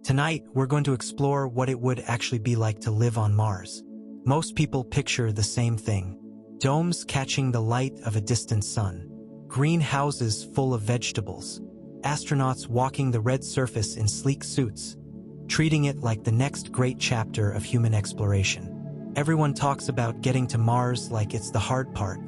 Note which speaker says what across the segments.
Speaker 1: Tonight, we're going to explore what it would actually be like to live on Mars. Most people picture the same thing: domes catching the light of a distant sun, green houses full of vegetables, astronauts walking the red surface in sleek suits, treating it like the next great chapter of human exploration. Everyone talks about getting to Mars like it's the hard part,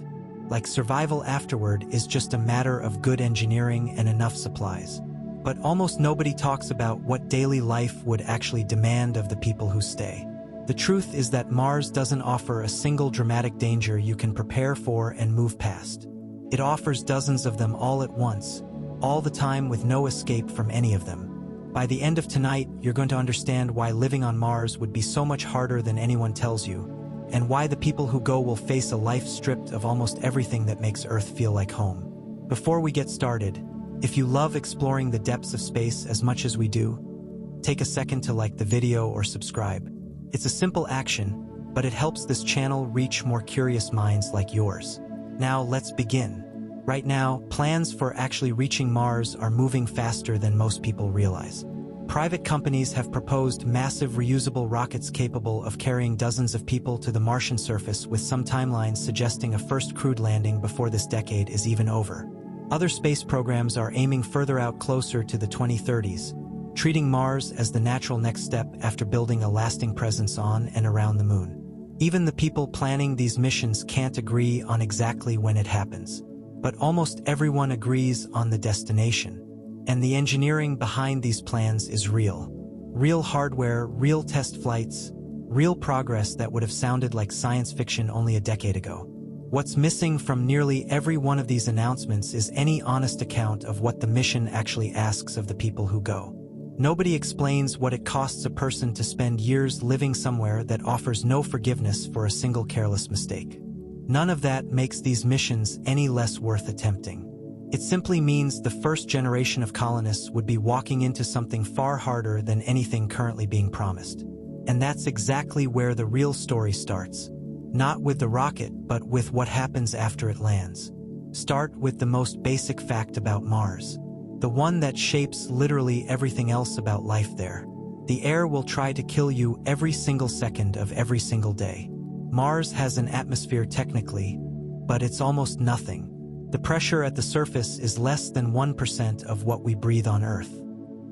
Speaker 1: like survival afterward is just a matter of good engineering and enough supplies. But almost nobody talks about what daily life would actually demand of the people who stay. The truth is that Mars doesn't offer a single dramatic danger you can prepare for and move past. It offers dozens of them all at once, all the time, with no escape from any of them. By the end of tonight, you're going to understand why living on Mars would be so much harder than anyone tells you, and why the people who go will face a life stripped of almost everything that makes Earth feel like home. Before we get started, if you love exploring the depths of space as much as we do, take a second to like the video or subscribe. It's a simple action, but it helps this channel reach more curious minds like yours. Now let's begin. Right now, plans for actually reaching Mars are moving faster than most people realize. Private companies have proposed massive reusable rockets capable of carrying dozens of people to the Martian surface, with some timelines suggesting a first crewed landing before this decade is even over. Other space programs are aiming further out, closer to the 2030s, treating Mars as the natural next step after building a lasting presence on and around the Moon. Even the people planning these missions can't agree on exactly when it happens. But almost everyone agrees on the destination. And the engineering behind these plans is real. Real hardware, real test flights, real progress that would have sounded like science fiction only a decade ago. What's missing from nearly every one of these announcements is any honest account of what the mission actually asks of the people who go. Nobody explains what it costs a person to spend years living somewhere that offers no forgiveness for a single careless mistake. None of that makes these missions any less worth attempting. It simply means the first generation of colonists would be walking into something far harder than anything currently being promised. And that's exactly where the real story starts. Not with the rocket, but with what happens after it lands. Start with the most basic fact about Mars. The one that shapes literally everything else about life there. The air will try to kill you every single second of every single day. Mars has an atmosphere technically, but it's almost nothing. The pressure at the surface is less than 1% of what we breathe on Earth.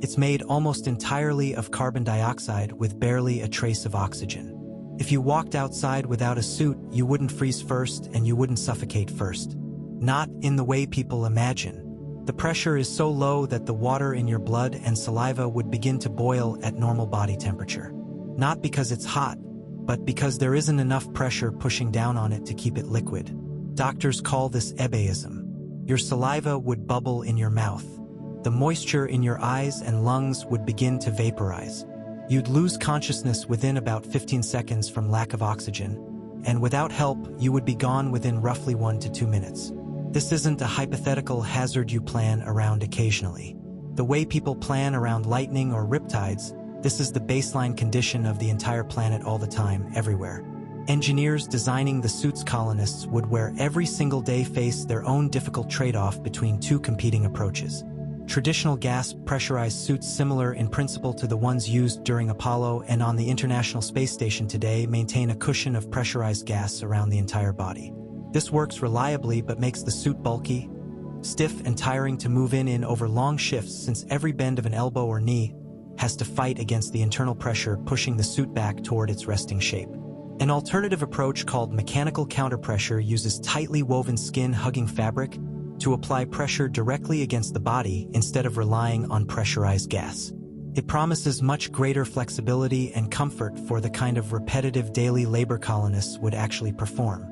Speaker 1: It's made almost entirely of carbon dioxide with barely a trace of oxygen. If you walked outside without a suit, you wouldn't freeze first and you wouldn't suffocate first. Not in the way people imagine. The pressure is so low that the water in your blood and saliva would begin to boil at normal body temperature. Not because it's hot, but because there isn't enough pressure pushing down on it to keep it liquid. Doctors call this ebeism. Your saliva would bubble in your mouth. The moisture in your eyes and lungs would begin to vaporize. You'd lose consciousness within about 15 seconds from lack of oxygen, and without help, you would be gone within roughly 1 to 2 minutes. This isn't a hypothetical hazard you plan around occasionally. The way people plan around lightning or riptides, this is the baseline condition of the entire planet all the time, everywhere. Engineers designing the suits colonists would wear every single day face their own difficult trade-off between two competing approaches. Traditional gas pressurized suits, similar in principle to the ones used during Apollo and on the International Space Station today, maintain a cushion of pressurized gas around the entire body. This works reliably but makes the suit bulky, stiff and tiring to move in over long shifts, since every bend of an elbow or knee has to fight against the internal pressure pushing the suit back toward its resting shape. An alternative approach called mechanical counterpressure uses tightly woven skin-hugging fabric to apply pressure directly against the body instead of relying on pressurized gas. It promises much greater flexibility and comfort for the kind of repetitive daily labor colonists would actually perform.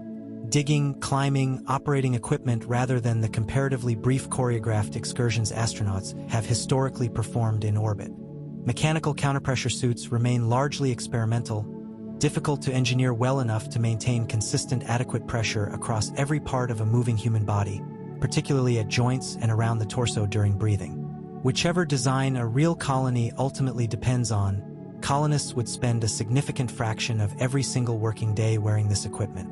Speaker 1: Digging, climbing, operating equipment rather than the comparatively brief choreographed excursions astronauts have historically performed in orbit. Mechanical counterpressure suits remain largely experimental, difficult to engineer well enough to maintain consistent adequate pressure across every part of a moving human body, particularly at joints and around the torso during breathing. Whichever design a real colony ultimately depends on, colonists would spend a significant fraction of every single working day wearing this equipment.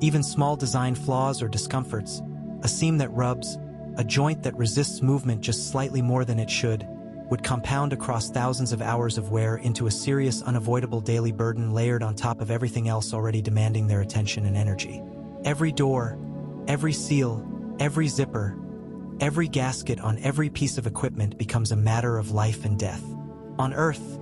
Speaker 1: Even small design flaws or discomforts, a seam that rubs, a joint that resists movement just slightly more than it should, would compound across thousands of hours of wear into a serious, unavoidable daily burden layered on top of everything else already demanding their attention and energy. Every door, every seal, every zipper, every gasket on every piece of equipment becomes a matter of life and death. On Earth,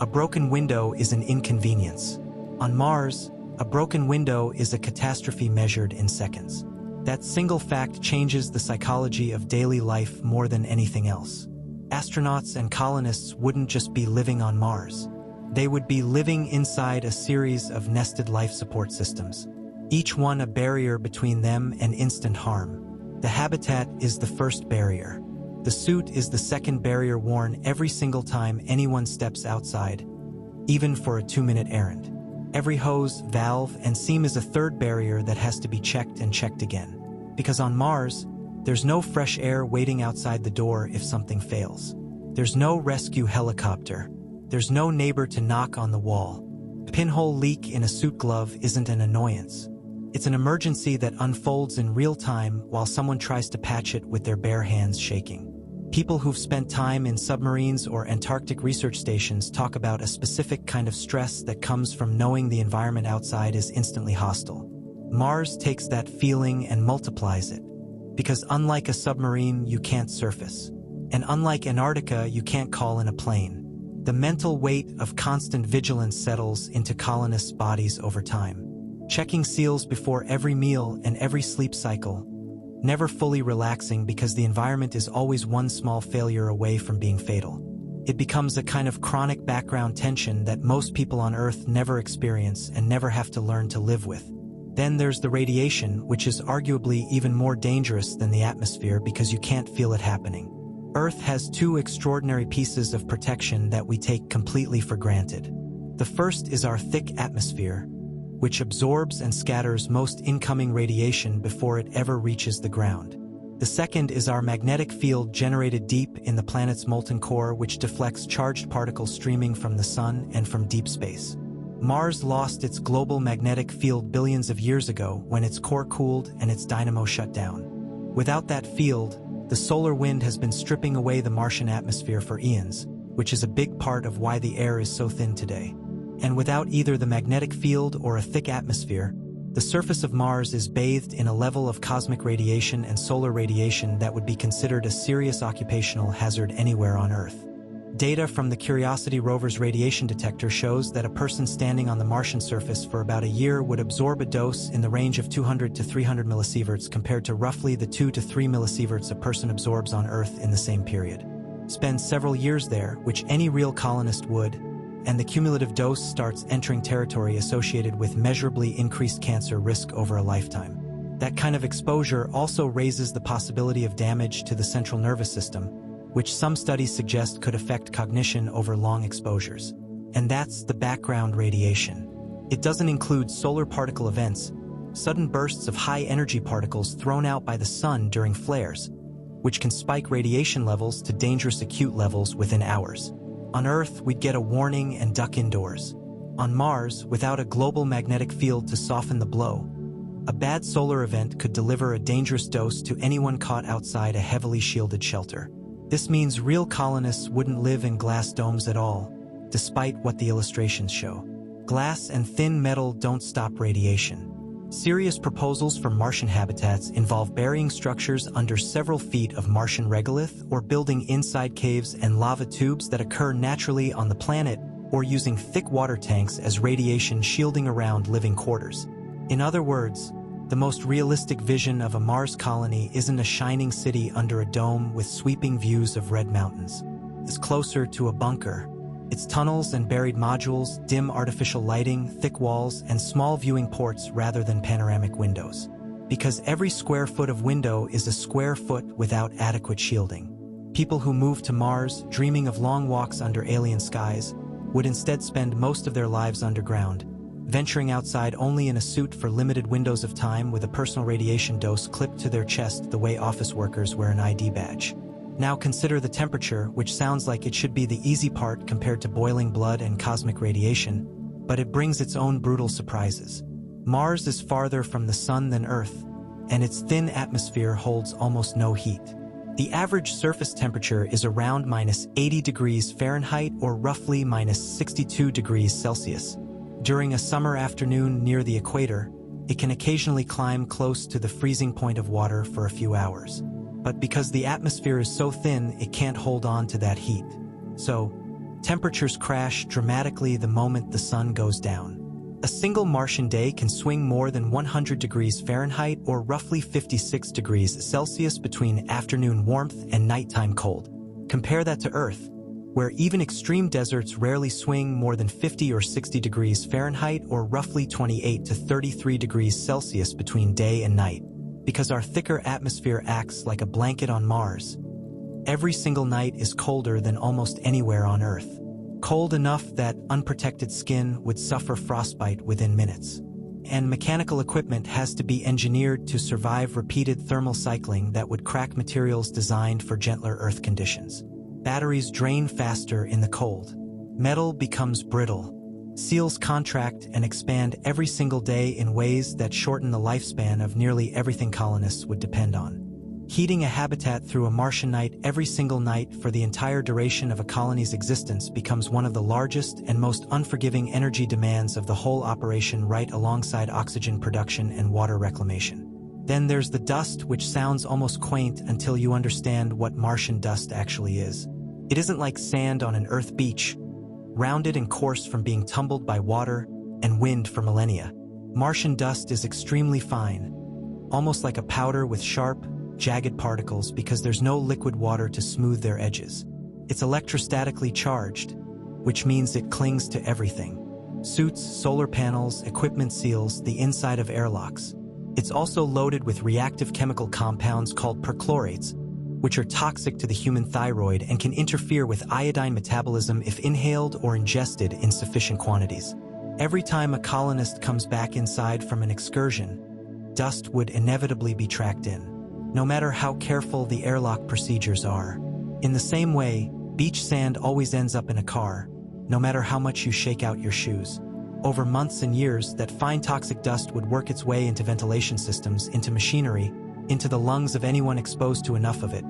Speaker 1: a broken window is an inconvenience. On Mars, a broken window is a catastrophe measured in seconds. That single fact changes the psychology of daily life more than anything else. Astronauts and colonists wouldn't just be living on Mars. They would be living inside a series of nested life support systems, each one a barrier between them and instant harm. The habitat is the first barrier. The suit is the second barrier worn every single time anyone steps outside, even for a 2-minute errand. Every hose, valve, and seam is a third barrier that has to be checked and checked again. Because on Mars, there's no fresh air waiting outside the door if something fails. There's no rescue helicopter. There's no neighbor to knock on the wall. A pinhole leak in a suit glove isn't an annoyance. It's an emergency that unfolds in real time while someone tries to patch it with their bare hands shaking. People who've spent time in submarines or Antarctic research stations talk about a specific kind of stress that comes from knowing the environment outside is instantly hostile. Mars takes that feeling and multiplies it. Because unlike a submarine, you can't surface. And unlike Antarctica, you can't call in a plane. The mental weight of constant vigilance settles into colonists' bodies over time. Checking seals before every meal and every sleep cycle, never fully relaxing because the environment is always one small failure away from being fatal. It becomes a kind of chronic background tension that most people on Earth never experience and never have to learn to live with. Then there's the radiation, which is arguably even more dangerous than the atmosphere because you can't feel it happening. Earth has two extraordinary pieces of protection that we take completely for granted. The first is our thick atmosphere, which absorbs and scatters most incoming radiation before it ever reaches the ground. The second is our magnetic field generated deep in the planet's molten core, which deflects charged particles streaming from the sun and from deep space. Mars lost its global magnetic field billions of years ago when its core cooled and its dynamo shut down. Without that field, the solar wind has been stripping away the Martian atmosphere for eons, which is a big part of why the air is so thin today. And without either the magnetic field or a thick atmosphere, the surface of Mars is bathed in a level of cosmic radiation and solar radiation that would be considered a serious occupational hazard anywhere on Earth. Data from the Curiosity rover's radiation detector shows that a person standing on the Martian surface for about a year would absorb a dose in the range of 200 to 300 millisieverts compared to roughly the 2 to 3 millisieverts a person absorbs on Earth in the same period. Spend several years there, which any real colonist would, and the cumulative dose starts entering territory associated with measurably increased cancer risk over a lifetime. That kind of exposure also raises the possibility of damage to the central nervous system, which some studies suggest could affect cognition over long exposures. And that's the background radiation. It doesn't include solar particle events, sudden bursts of high-energy particles thrown out by the sun during flares, which can spike radiation levels to dangerous acute levels within hours. On Earth, we'd get a warning and duck indoors. On Mars, without a global magnetic field to soften the blow, a bad solar event could deliver a dangerous dose to anyone caught outside a heavily shielded shelter. This means real colonists wouldn't live in glass domes at all, despite what the illustrations show. Glass and thin metal don't stop radiation. Serious proposals for Martian habitats involve burying structures under several feet of Martian regolith or building inside caves and lava tubes that occur naturally on the planet, or using thick water tanks as radiation shielding around living quarters. In other words, the most realistic vision of a Mars colony isn't a shining city under a dome with sweeping views of red mountains. It's closer to a bunker. It's tunnels and buried modules, dim artificial lighting, thick walls, and small viewing ports rather than panoramic windows. Because every square foot of window is a square foot without adequate shielding. People who move to Mars, dreaming of long walks under alien skies, would instead spend most of their lives underground, venturing outside only in a suit for limited windows of time with a personal radiation dose clipped to their chest the way office workers wear an ID badge. Now consider the temperature, which sounds like it should be the easy part compared to boiling blood and cosmic radiation, but it brings its own brutal surprises. Mars is farther from the sun than Earth, and its thin atmosphere holds almost no heat. The average surface temperature is around -80 degrees Fahrenheit or roughly -62 degrees Celsius. During a summer afternoon near the equator, it can occasionally climb close to the freezing point of water for a few hours. But because the atmosphere is so thin, it can't hold on to that heat. So, temperatures crash dramatically the moment the sun goes down. A single Martian day can swing more than 100 degrees Fahrenheit or roughly 56 degrees Celsius between afternoon warmth and nighttime cold. Compare that to Earth, where even extreme deserts rarely swing more than 50 or 60 degrees Fahrenheit or roughly 28 to 33 degrees Celsius between day and night. Because our thicker atmosphere acts like a blanket on Mars, every single night is colder than almost anywhere on Earth. Cold enough that unprotected skin would suffer frostbite within minutes. And mechanical equipment has to be engineered to survive repeated thermal cycling that would crack materials designed for gentler Earth conditions. Batteries drain faster in the cold. Metal becomes brittle. Seals contract and expand every single day in ways that shorten the lifespan of nearly everything colonists would depend on. Heating a habitat through a Martian night every single night for the entire duration of a colony's existence becomes one of the largest and most unforgiving energy demands of the whole operation, right alongside oxygen production and water reclamation. Then there's the dust, which sounds almost quaint until you understand what Martian dust actually is. It isn't like sand on an Earth beach, rounded and coarse from being tumbled by water and wind for millennia. Martian dust is extremely fine, almost like a powder with sharp, jagged particles because there's no liquid water to smooth their edges. It's electrostatically charged, which means it clings to everything. Suits, solar panels, equipment seals, the inside of airlocks. It's also loaded with reactive chemical compounds called perchlorates, which are toxic to the human thyroid and can interfere with iodine metabolism if inhaled or ingested in sufficient quantities. Every time a colonist comes back inside from an excursion, dust would inevitably be tracked in, no matter how careful the airlock procedures are. In the same way, beach sand always ends up in a car, no matter how much you shake out your shoes. Over months and years, that fine toxic dust would work its way into ventilation systems, into machinery, into the lungs of anyone exposed to enough of it,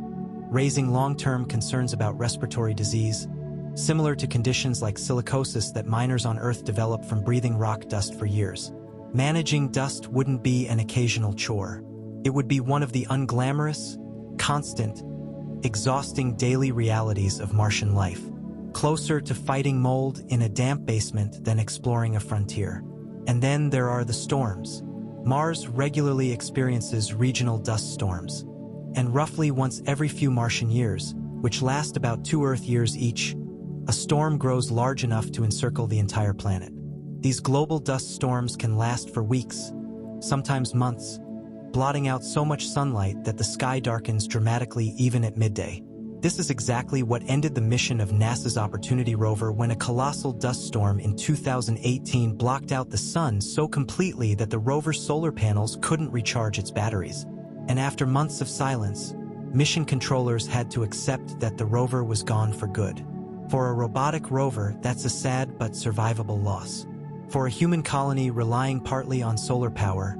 Speaker 1: raising long-term concerns about respiratory disease, similar to conditions like silicosis that miners on Earth develop from breathing rock dust for years. Managing dust wouldn't be an occasional chore. It would be one of the unglamorous, constant, exhausting daily realities of Martian life, closer to fighting mold in a damp basement than exploring a frontier. And then there are the storms. Mars regularly experiences regional dust storms, and roughly once every few Martian years, which last about 2 Earth years each, a storm grows large enough to encircle the entire planet. These global dust storms can last for weeks, sometimes months, blotting out so much sunlight that the sky darkens dramatically even at midday. This is exactly what ended the mission of NASA's Opportunity rover when a colossal dust storm in 2018 blocked out the sun so completely that the rover's solar panels couldn't recharge its batteries. And after months of silence, mission controllers had to accept that the rover was gone for good. For a robotic rover, that's a sad but survivable loss. For a human colony relying partly on solar power,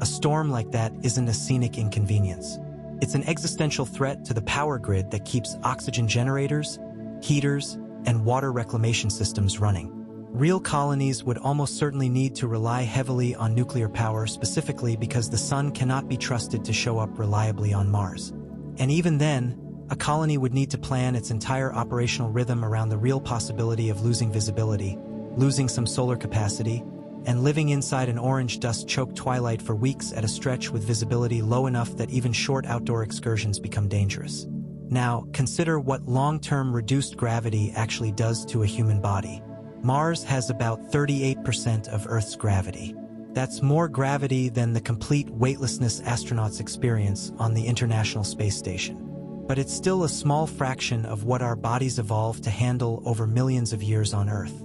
Speaker 1: a storm like that isn't a scenic inconvenience. It's an existential threat to the power grid that keeps oxygen generators, heaters, and water reclamation systems running. Real colonies would almost certainly need to rely heavily on nuclear power, specifically because the sun cannot be trusted to show up reliably on Mars. And even then, a colony would need to plan its entire operational rhythm around the real possibility of losing visibility, losing some solar capacity, and living inside an orange dust-choked twilight for weeks at a stretch with visibility low enough that even short outdoor excursions become dangerous. Now, consider what long-term reduced gravity actually does to a human body. Mars has about 38% of Earth's gravity. That's more gravity than the complete weightlessness astronauts experience on the International Space Station. But it's still a small fraction of what our bodies evolved to handle over millions of years on Earth.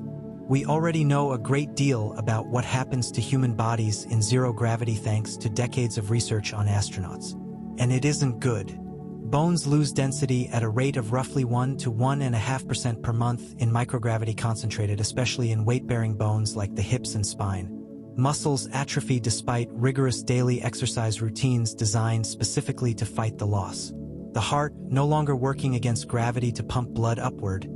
Speaker 1: We already know a great deal about what happens to human bodies in zero gravity thanks to decades of research on astronauts. And it isn't good. Bones lose density at a rate of roughly 1 to 1.5% per month in microgravity concentrated, especially in weight-bearing bones like the hips and spine. Muscles atrophy despite rigorous daily exercise routines designed specifically to fight the loss. The heart, no longer working against gravity to pump blood upward,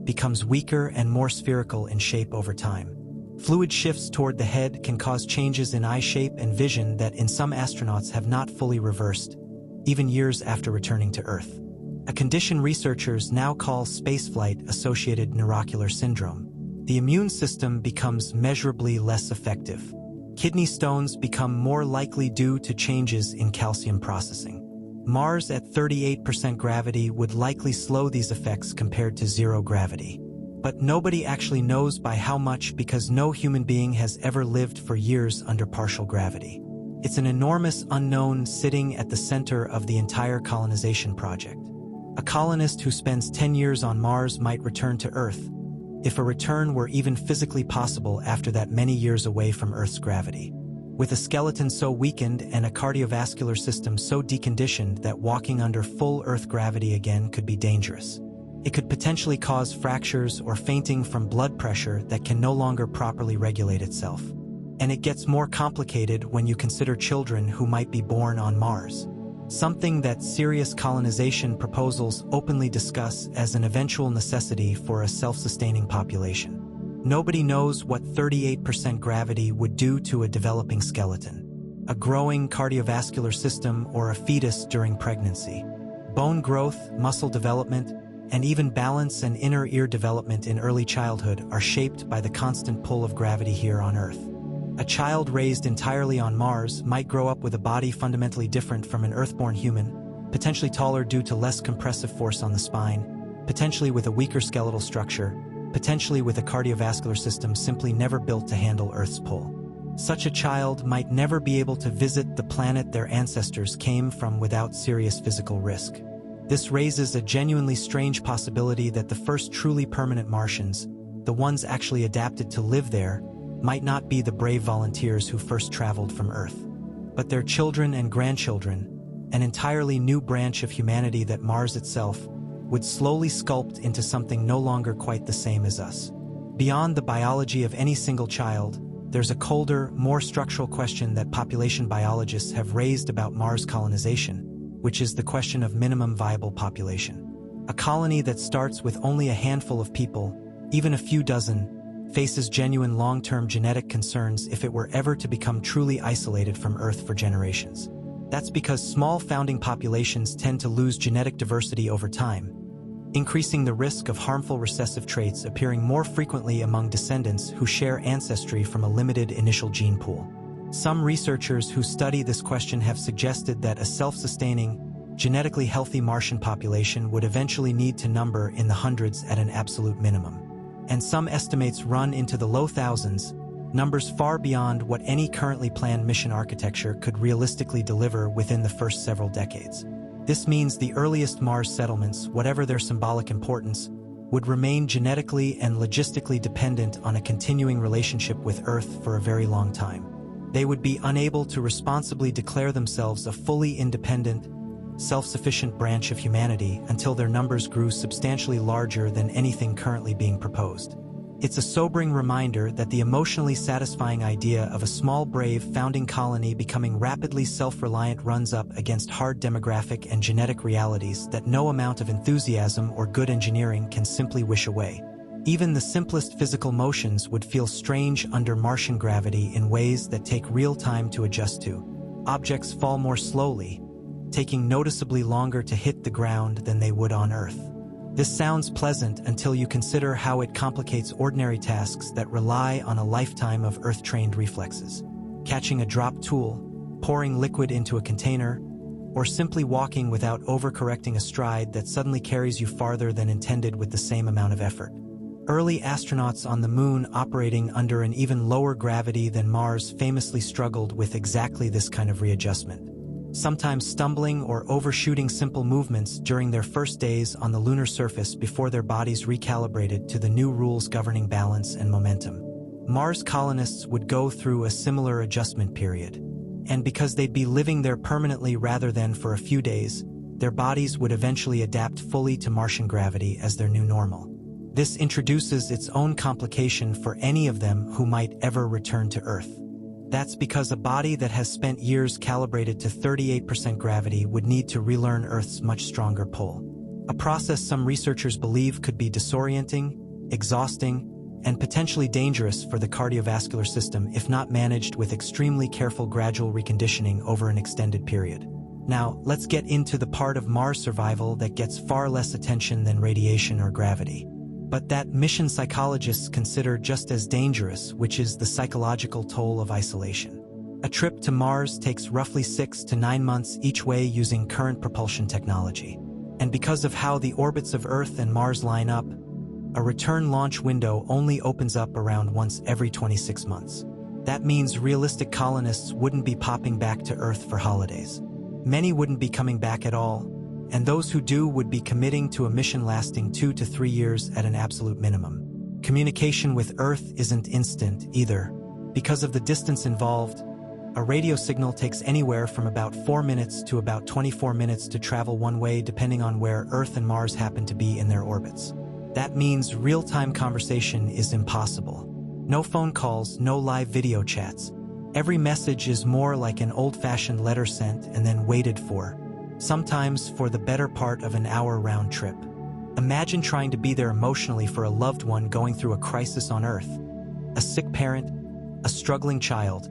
Speaker 1: becomes weaker and more spherical in shape over time. Fluid shifts toward the head can cause changes in eye shape and vision that in some astronauts have not fully reversed, even years after returning to Earth. A condition researchers now call spaceflight-associated neuroocular syndrome. The immune system becomes measurably less effective. Kidney stones become more likely due to changes in calcium processing. Mars at 38% gravity would likely slow these effects compared to zero gravity. But nobody actually knows by how much because no human being has ever lived for years under partial gravity. It's an enormous unknown sitting at the center of the entire colonization project. A colonist who spends 10 years on Mars might return to Earth, if a return were even physically possible after that many years away from Earth's gravity. With a skeleton so weakened and a cardiovascular system so deconditioned that walking under full Earth gravity again could be dangerous. It could potentially cause fractures or fainting from blood pressure that can no longer properly regulate itself. And it gets more complicated when you consider children who might be born on Mars, something that serious colonization proposals openly discuss as an eventual necessity for a self-sustaining population. Nobody knows what 38% gravity would do to a developing skeleton, a growing cardiovascular system, or a fetus during pregnancy. Bone growth, muscle development, and even balance and inner ear development in early childhood are shaped by the constant pull of gravity here on Earth. A child raised entirely on Mars might grow up with a body fundamentally different from an Earth-born human, potentially taller due to less compressive force on the spine, potentially with a weaker skeletal structure, potentially with a cardiovascular system simply never built to handle Earth's pull. Such a child might never be able to visit the planet their ancestors came from without serious physical risk. This raises a genuinely strange possibility that the first truly permanent Martians, the ones actually adapted to live there, might not be the brave volunteers who first traveled from Earth, but their children and grandchildren, an entirely new branch of humanity that Mars itself would slowly sculpt into something no longer quite the same as us. Beyond the biology of any single child, there's a colder, more structural question that population biologists have raised about Mars colonization, which is the question of minimum viable population. A colony that starts with only a handful of people, even a few dozen, faces genuine long-term genetic concerns if it were ever to become truly isolated from Earth for generations. That's because small founding populations tend to lose genetic diversity over time, increasing the risk of harmful recessive traits appearing more frequently among descendants who share ancestry from a limited initial gene pool. Some researchers who study this question have suggested that a self-sustaining, genetically healthy Martian population would eventually need to number in the hundreds at an absolute minimum. And some estimates run into the low thousands, numbers far beyond what any currently planned mission architecture could realistically deliver within the first several decades. This means the earliest Mars settlements, whatever their symbolic importance, would remain genetically and logistically dependent on a continuing relationship with Earth for a very long time. They would be unable to responsibly declare themselves a fully independent, self-sufficient branch of humanity until their numbers grew substantially larger than anything currently being proposed. It's a sobering reminder that the emotionally satisfying idea of a small, brave, founding colony becoming rapidly self-reliant runs up against hard demographic and genetic realities that no amount of enthusiasm or good engineering can simply wish away. Even the simplest physical motions would feel strange under Martian gravity in ways that take real time to adjust to. Objects fall more slowly, taking noticeably longer to hit the ground than they would on Earth. This sounds pleasant until you consider how it complicates ordinary tasks that rely on a lifetime of Earth-trained reflexes. Catching a drop tool, pouring liquid into a container, or simply walking without overcorrecting a stride that suddenly carries you farther than intended with the same amount of effort. Early astronauts on the Moon operating under an even lower gravity than Mars famously struggled with exactly this kind of readjustment, sometimes stumbling or overshooting simple movements during their first days on the lunar surface before their bodies recalibrated to the new rules governing balance and momentum. Mars colonists would go through a similar adjustment period, and because they'd be living there permanently rather than for a few days, their bodies would eventually adapt fully to Martian gravity as their new normal. This introduces its own complication for any of them who might ever return to Earth. That's because a body that has spent years calibrated to 38% gravity would need to relearn Earth's much stronger pull. A process some researchers believe could be disorienting, exhausting, and potentially dangerous for the cardiovascular system if not managed with extremely careful gradual reconditioning over an extended period. Now, let's get into the part of Mars survival that gets far less attention than radiation or gravity, but that mission psychologists consider just as dangerous, which is the psychological toll of isolation. A trip to Mars takes roughly 6 to 9 months each way using current propulsion technology. And because of how the orbits of Earth and Mars line up, a return launch window only opens up around once every 26 months. That means realistic colonists wouldn't be popping back to Earth for holidays. Many wouldn't be coming back at all, and those who do would be committing to a mission lasting 2 to 3 years at an absolute minimum. Communication with Earth isn't instant either. Because of the distance involved, a radio signal takes anywhere from about 4 minutes to about 24 minutes to travel one way depending on where Earth and Mars happen to be in their orbits. That means real-time conversation is impossible. No phone calls, no live video chats. Every message is more like an old-fashioned letter sent and then waited for, sometimes for the better part of an hour round trip. Imagine trying to be there emotionally for a loved one going through a crisis on Earth, a sick parent, a struggling child,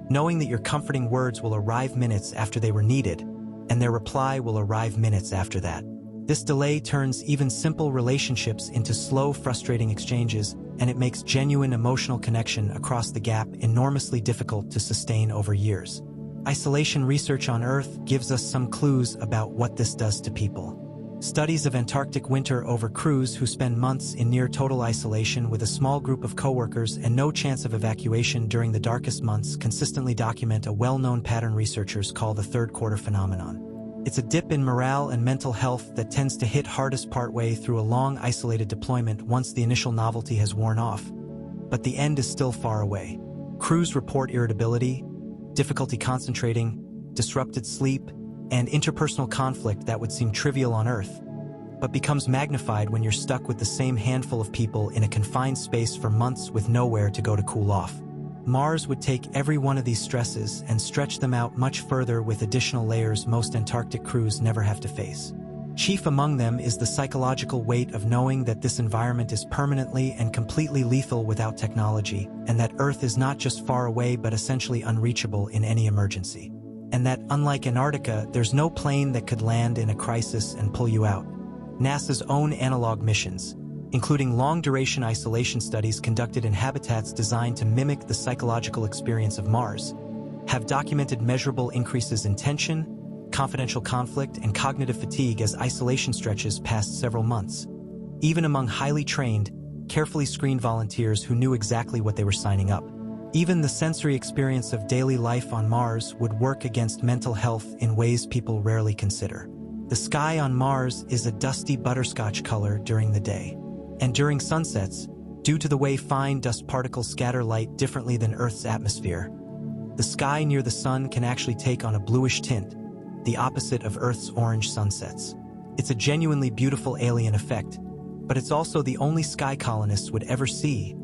Speaker 1: knowing that your comforting words will arrive minutes after they were needed, and their reply will arrive minutes after that. This delay turns even simple relationships into slow, frustrating exchanges, and it makes genuine emotional connection across the gap enormously difficult to sustain over years. Isolation research on Earth gives us some clues about what this does to people. Studies of Antarctic winter over crews who spend months in near-total isolation with a small group of coworkers and no chance of evacuation during the darkest months consistently document a well-known pattern researchers call the third quarter phenomenon. It's a dip in morale and mental health that tends to hit hardest partway through a long, isolated deployment once the initial novelty has worn off. But the end is still far away. Crews report irritability, difficulty concentrating, disrupted sleep, and interpersonal conflict that would seem trivial on Earth, but becomes magnified when you're stuck with the same handful of people in a confined space for months with nowhere to go to cool off. Mars would take every one of these stresses and stretch them out much further with additional layers most Antarctic crews never have to face. Chief among them is the psychological weight of knowing that this environment is permanently and completely lethal without technology, and that Earth is not just far away but essentially unreachable in any emergency. And that, unlike Antarctica, there's no plane that could land in a crisis and pull you out. NASA's own analog missions, including long-duration isolation studies conducted in habitats designed to mimic the psychological experience of Mars, have documented measurable increases in tension, confidential conflict, and cognitive fatigue as isolation stretches past several months, even among highly trained, carefully screened volunteers who knew exactly what they were signing up. Even the sensory experience of daily life on Mars would work against mental health in ways people rarely consider. The sky on Mars is a dusty butterscotch color during the day. And during sunsets, due to the way fine dust particles scatter light differently than Earth's atmosphere, the sky near the sun can actually take on a bluish tint, the opposite of Earth's orange sunsets. It's a genuinely beautiful alien effect, but it's also the only sky colonists would ever see,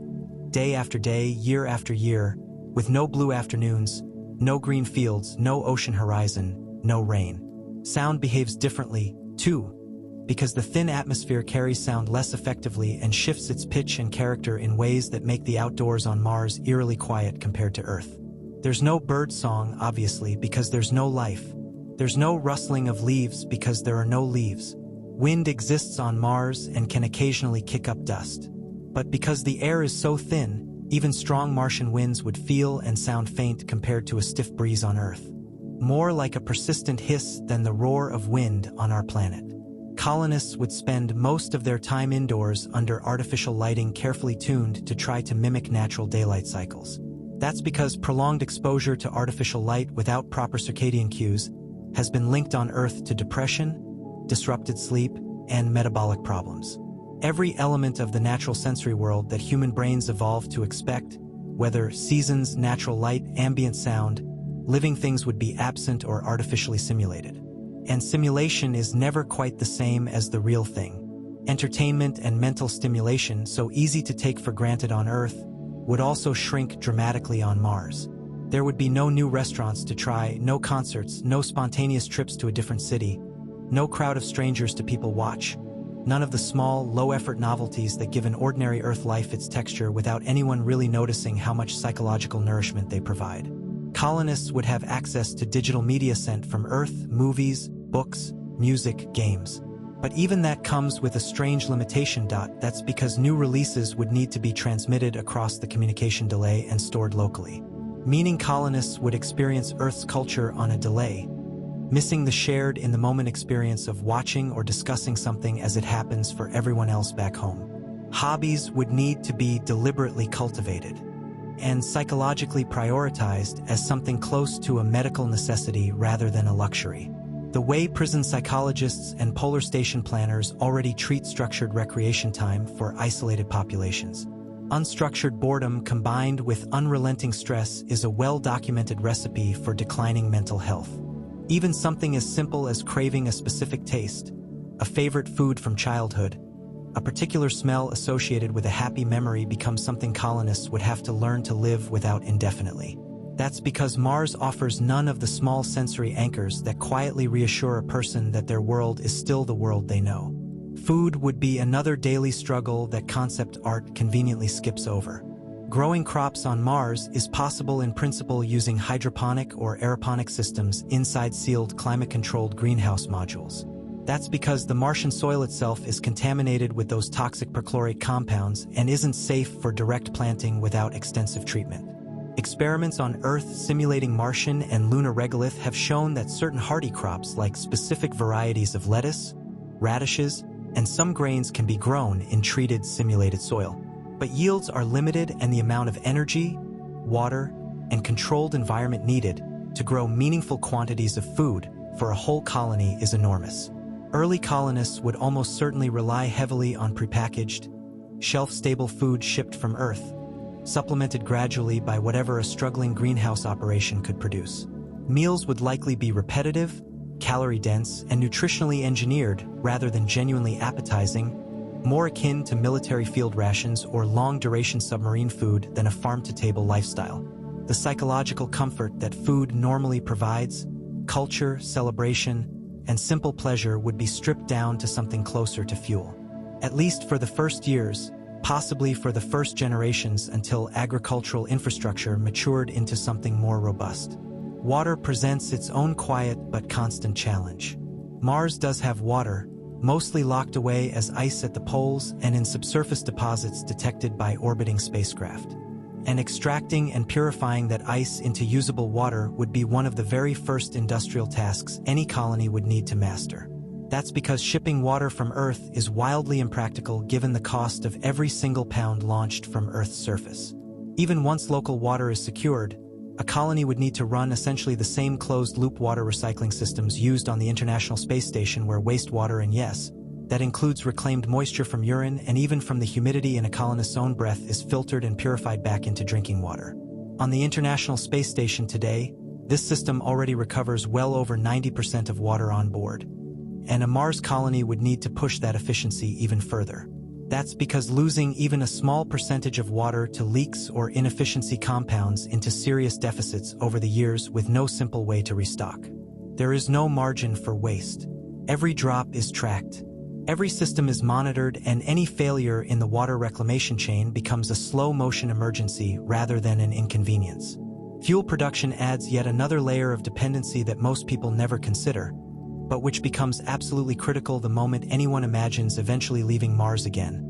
Speaker 1: day after day, year after year, with no blue afternoons, no green fields, no ocean horizon, no rain. Sound behaves differently, too, because the thin atmosphere carries sound less effectively and shifts its pitch and character in ways that make the outdoors on Mars eerily quiet compared to Earth. There's no bird song, obviously, because there's no life. There's no rustling of leaves because there are no leaves. Wind exists on Mars and can occasionally kick up dust. But because the air is so thin, even strong Martian winds would feel and sound faint compared to a stiff breeze on Earth. More like a persistent hiss than the roar of wind on our planet. Colonists would spend most of their time indoors under artificial lighting carefully tuned to try to mimic natural daylight cycles. That's because prolonged exposure to artificial light without proper circadian cues has been linked on Earth to depression, disrupted sleep, and metabolic problems. Every element of the natural sensory world that human brains evolved to expect, whether seasons, natural light, ambient sound, living things would be absent or artificially simulated. And simulation is never quite the same as the real thing. Entertainment and mental stimulation, so easy to take for granted on Earth, would also shrink dramatically on Mars. There would be no new restaurants to try, no concerts, no spontaneous trips to a different city, no crowd of strangers to people watch, none of the small, low-effort novelties that give an ordinary Earth life its texture without anyone really noticing how much psychological nourishment they provide. Colonists would have access to digital media sent from Earth, movies, books, music, games. But even that comes with a strange limitation. That's because new releases would need to be transmitted across the communication delay and stored locally. Meaning colonists would experience Earth's culture on a delay, missing the shared in-the-moment experience of watching or discussing something as it happens for everyone else back home. Hobbies would need to be deliberately cultivated and psychologically prioritized as something close to a medical necessity rather than a luxury. The way prison psychologists and polar station planners already treat structured recreation time for isolated populations. Unstructured boredom combined with unrelenting stress is a well-documented recipe for declining mental health. Even something as simple as craving a specific taste, a favorite food from childhood, a particular smell associated with a happy memory becomes something colonists would have to learn to live without indefinitely. That's because Mars offers none of the small sensory anchors that quietly reassure a person that their world is still the world they know. Food would be another daily struggle that concept art conveniently skips over. Growing crops on Mars is possible in principle using hydroponic or aeroponic systems inside sealed climate-controlled greenhouse modules. That's because the Martian soil itself is contaminated with those toxic perchlorate compounds and isn't safe for direct planting without extensive treatment. Experiments on Earth simulating Martian and lunar regolith have shown that certain hardy crops like specific varieties of lettuce, radishes, and some grains can be grown in treated simulated soil. But yields are limited and the amount of energy, water, and controlled environment needed to grow meaningful quantities of food for a whole colony is enormous. Early colonists would almost certainly rely heavily on prepackaged, shelf-stable food shipped from Earth, supplemented gradually by whatever a struggling greenhouse operation could produce. Meals would likely be repetitive, calorie-dense, and nutritionally engineered rather than genuinely appetizing, more akin to military field rations or long-duration submarine food than a farm-to-table lifestyle. The psychological comfort that food normally provides, culture, celebration, and simple pleasure would be stripped down to something closer to fuel. At least for the first years, possibly for the first generations until agricultural infrastructure matured into something more robust. Water presents its own quiet but constant challenge. Mars does have water, mostly locked away as ice at the poles and in subsurface deposits detected by orbiting spacecraft. And extracting and purifying that ice into usable water would be one of the very first industrial tasks any colony would need to master. That's because shipping water from Earth is wildly impractical given the cost of every single pound launched from Earth's surface. Even once local water is secured, a colony would need to run essentially the same closed-loop water recycling systems used on the International Space Station where wastewater and yes, that includes reclaimed moisture from urine and even from the humidity in a colonist's own breath is filtered and purified back into drinking water. On the International Space Station today, this system already recovers well over 90% of water on board. And a Mars colony would need to push that efficiency even further. That's because losing even a small percentage of water to leaks or inefficiency compounds into serious deficits over the years with no simple way to restock. There is no margin for waste. Every drop is tracked. Every system is monitored, and any failure in the water reclamation chain becomes a slow-motion emergency rather than an inconvenience. Fuel production adds yet another layer of dependency that most people never consider, but which becomes absolutely critical the moment anyone imagines eventually leaving Mars again,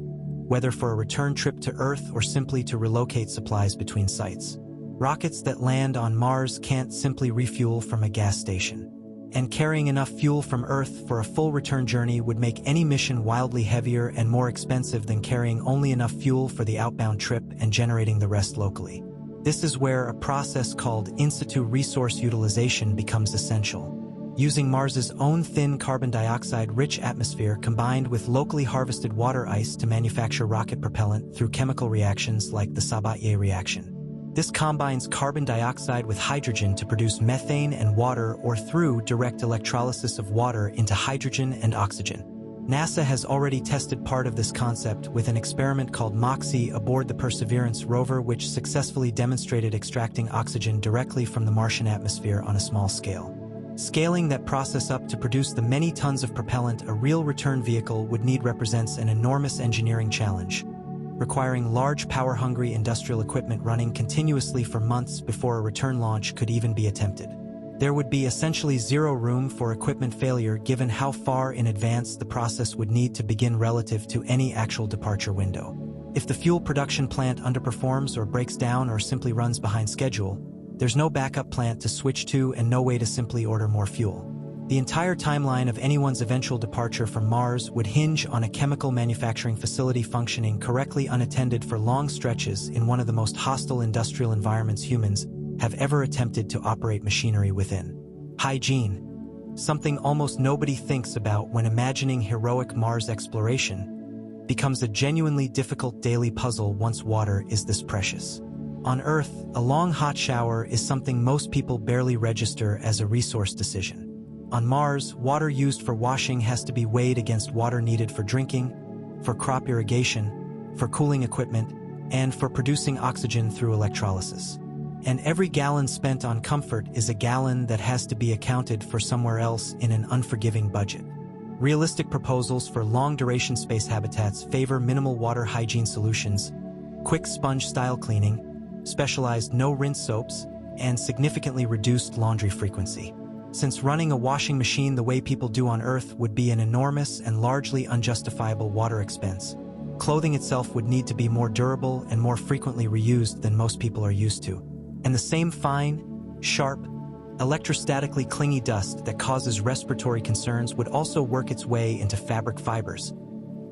Speaker 1: whether for a return trip to Earth or simply to relocate supplies between sites. Rockets that land on Mars can't simply refuel from a gas station. And carrying enough fuel from Earth for a full return journey would make any mission wildly heavier and more expensive than carrying only enough fuel for the outbound trip and generating the rest locally. This is where a process called in situ resource utilization becomes essential. Using Mars's own thin carbon dioxide-rich atmosphere combined with locally harvested water ice to manufacture rocket propellant through chemical reactions like the Sabatier reaction. This combines carbon dioxide with hydrogen to produce methane and water or through direct electrolysis of water into hydrogen and oxygen. NASA has already tested part of this concept with an experiment called MOXIE aboard the Perseverance rover, which successfully demonstrated extracting oxygen directly from the Martian atmosphere on a small scale. Scaling that process up to produce the many tons of propellant a real return vehicle would need represents an enormous engineering challenge, requiring large power-hungry industrial equipment running continuously for months before a return launch could even be attempted. There would be essentially zero room for equipment failure given how far in advance the process would need to begin relative to any actual departure window. If the fuel production plant underperforms or breaks down or simply runs behind schedule, there's no backup plant to switch to and no way to simply order more fuel. The entire timeline of anyone's eventual departure from Mars would hinge on a chemical manufacturing facility functioning correctly unattended for long stretches in one of the most hostile industrial environments humans have ever attempted to operate machinery within. Hygiene, something almost nobody thinks about when imagining heroic Mars exploration, becomes a genuinely difficult daily puzzle once water is this precious. On Earth, a long hot shower is something most people barely register as a resource decision. On Mars, water used for washing has to be weighed against water needed for drinking, for crop irrigation, for cooling equipment, and for producing oxygen through electrolysis. And every gallon spent on comfort is a gallon that has to be accounted for somewhere else in an unforgiving budget. Realistic proposals for long-duration space habitats favor minimal water hygiene solutions, quick sponge-style cleaning, specialized no-rinse soaps, and significantly reduced laundry frequency. Since running a washing machine the way people do on Earth would be an enormous and largely unjustifiable water expense, clothing itself would need to be more durable and more frequently reused than most people are used to. And the same fine, sharp, electrostatically clingy dust that causes respiratory concerns would also work its way into fabric fibers,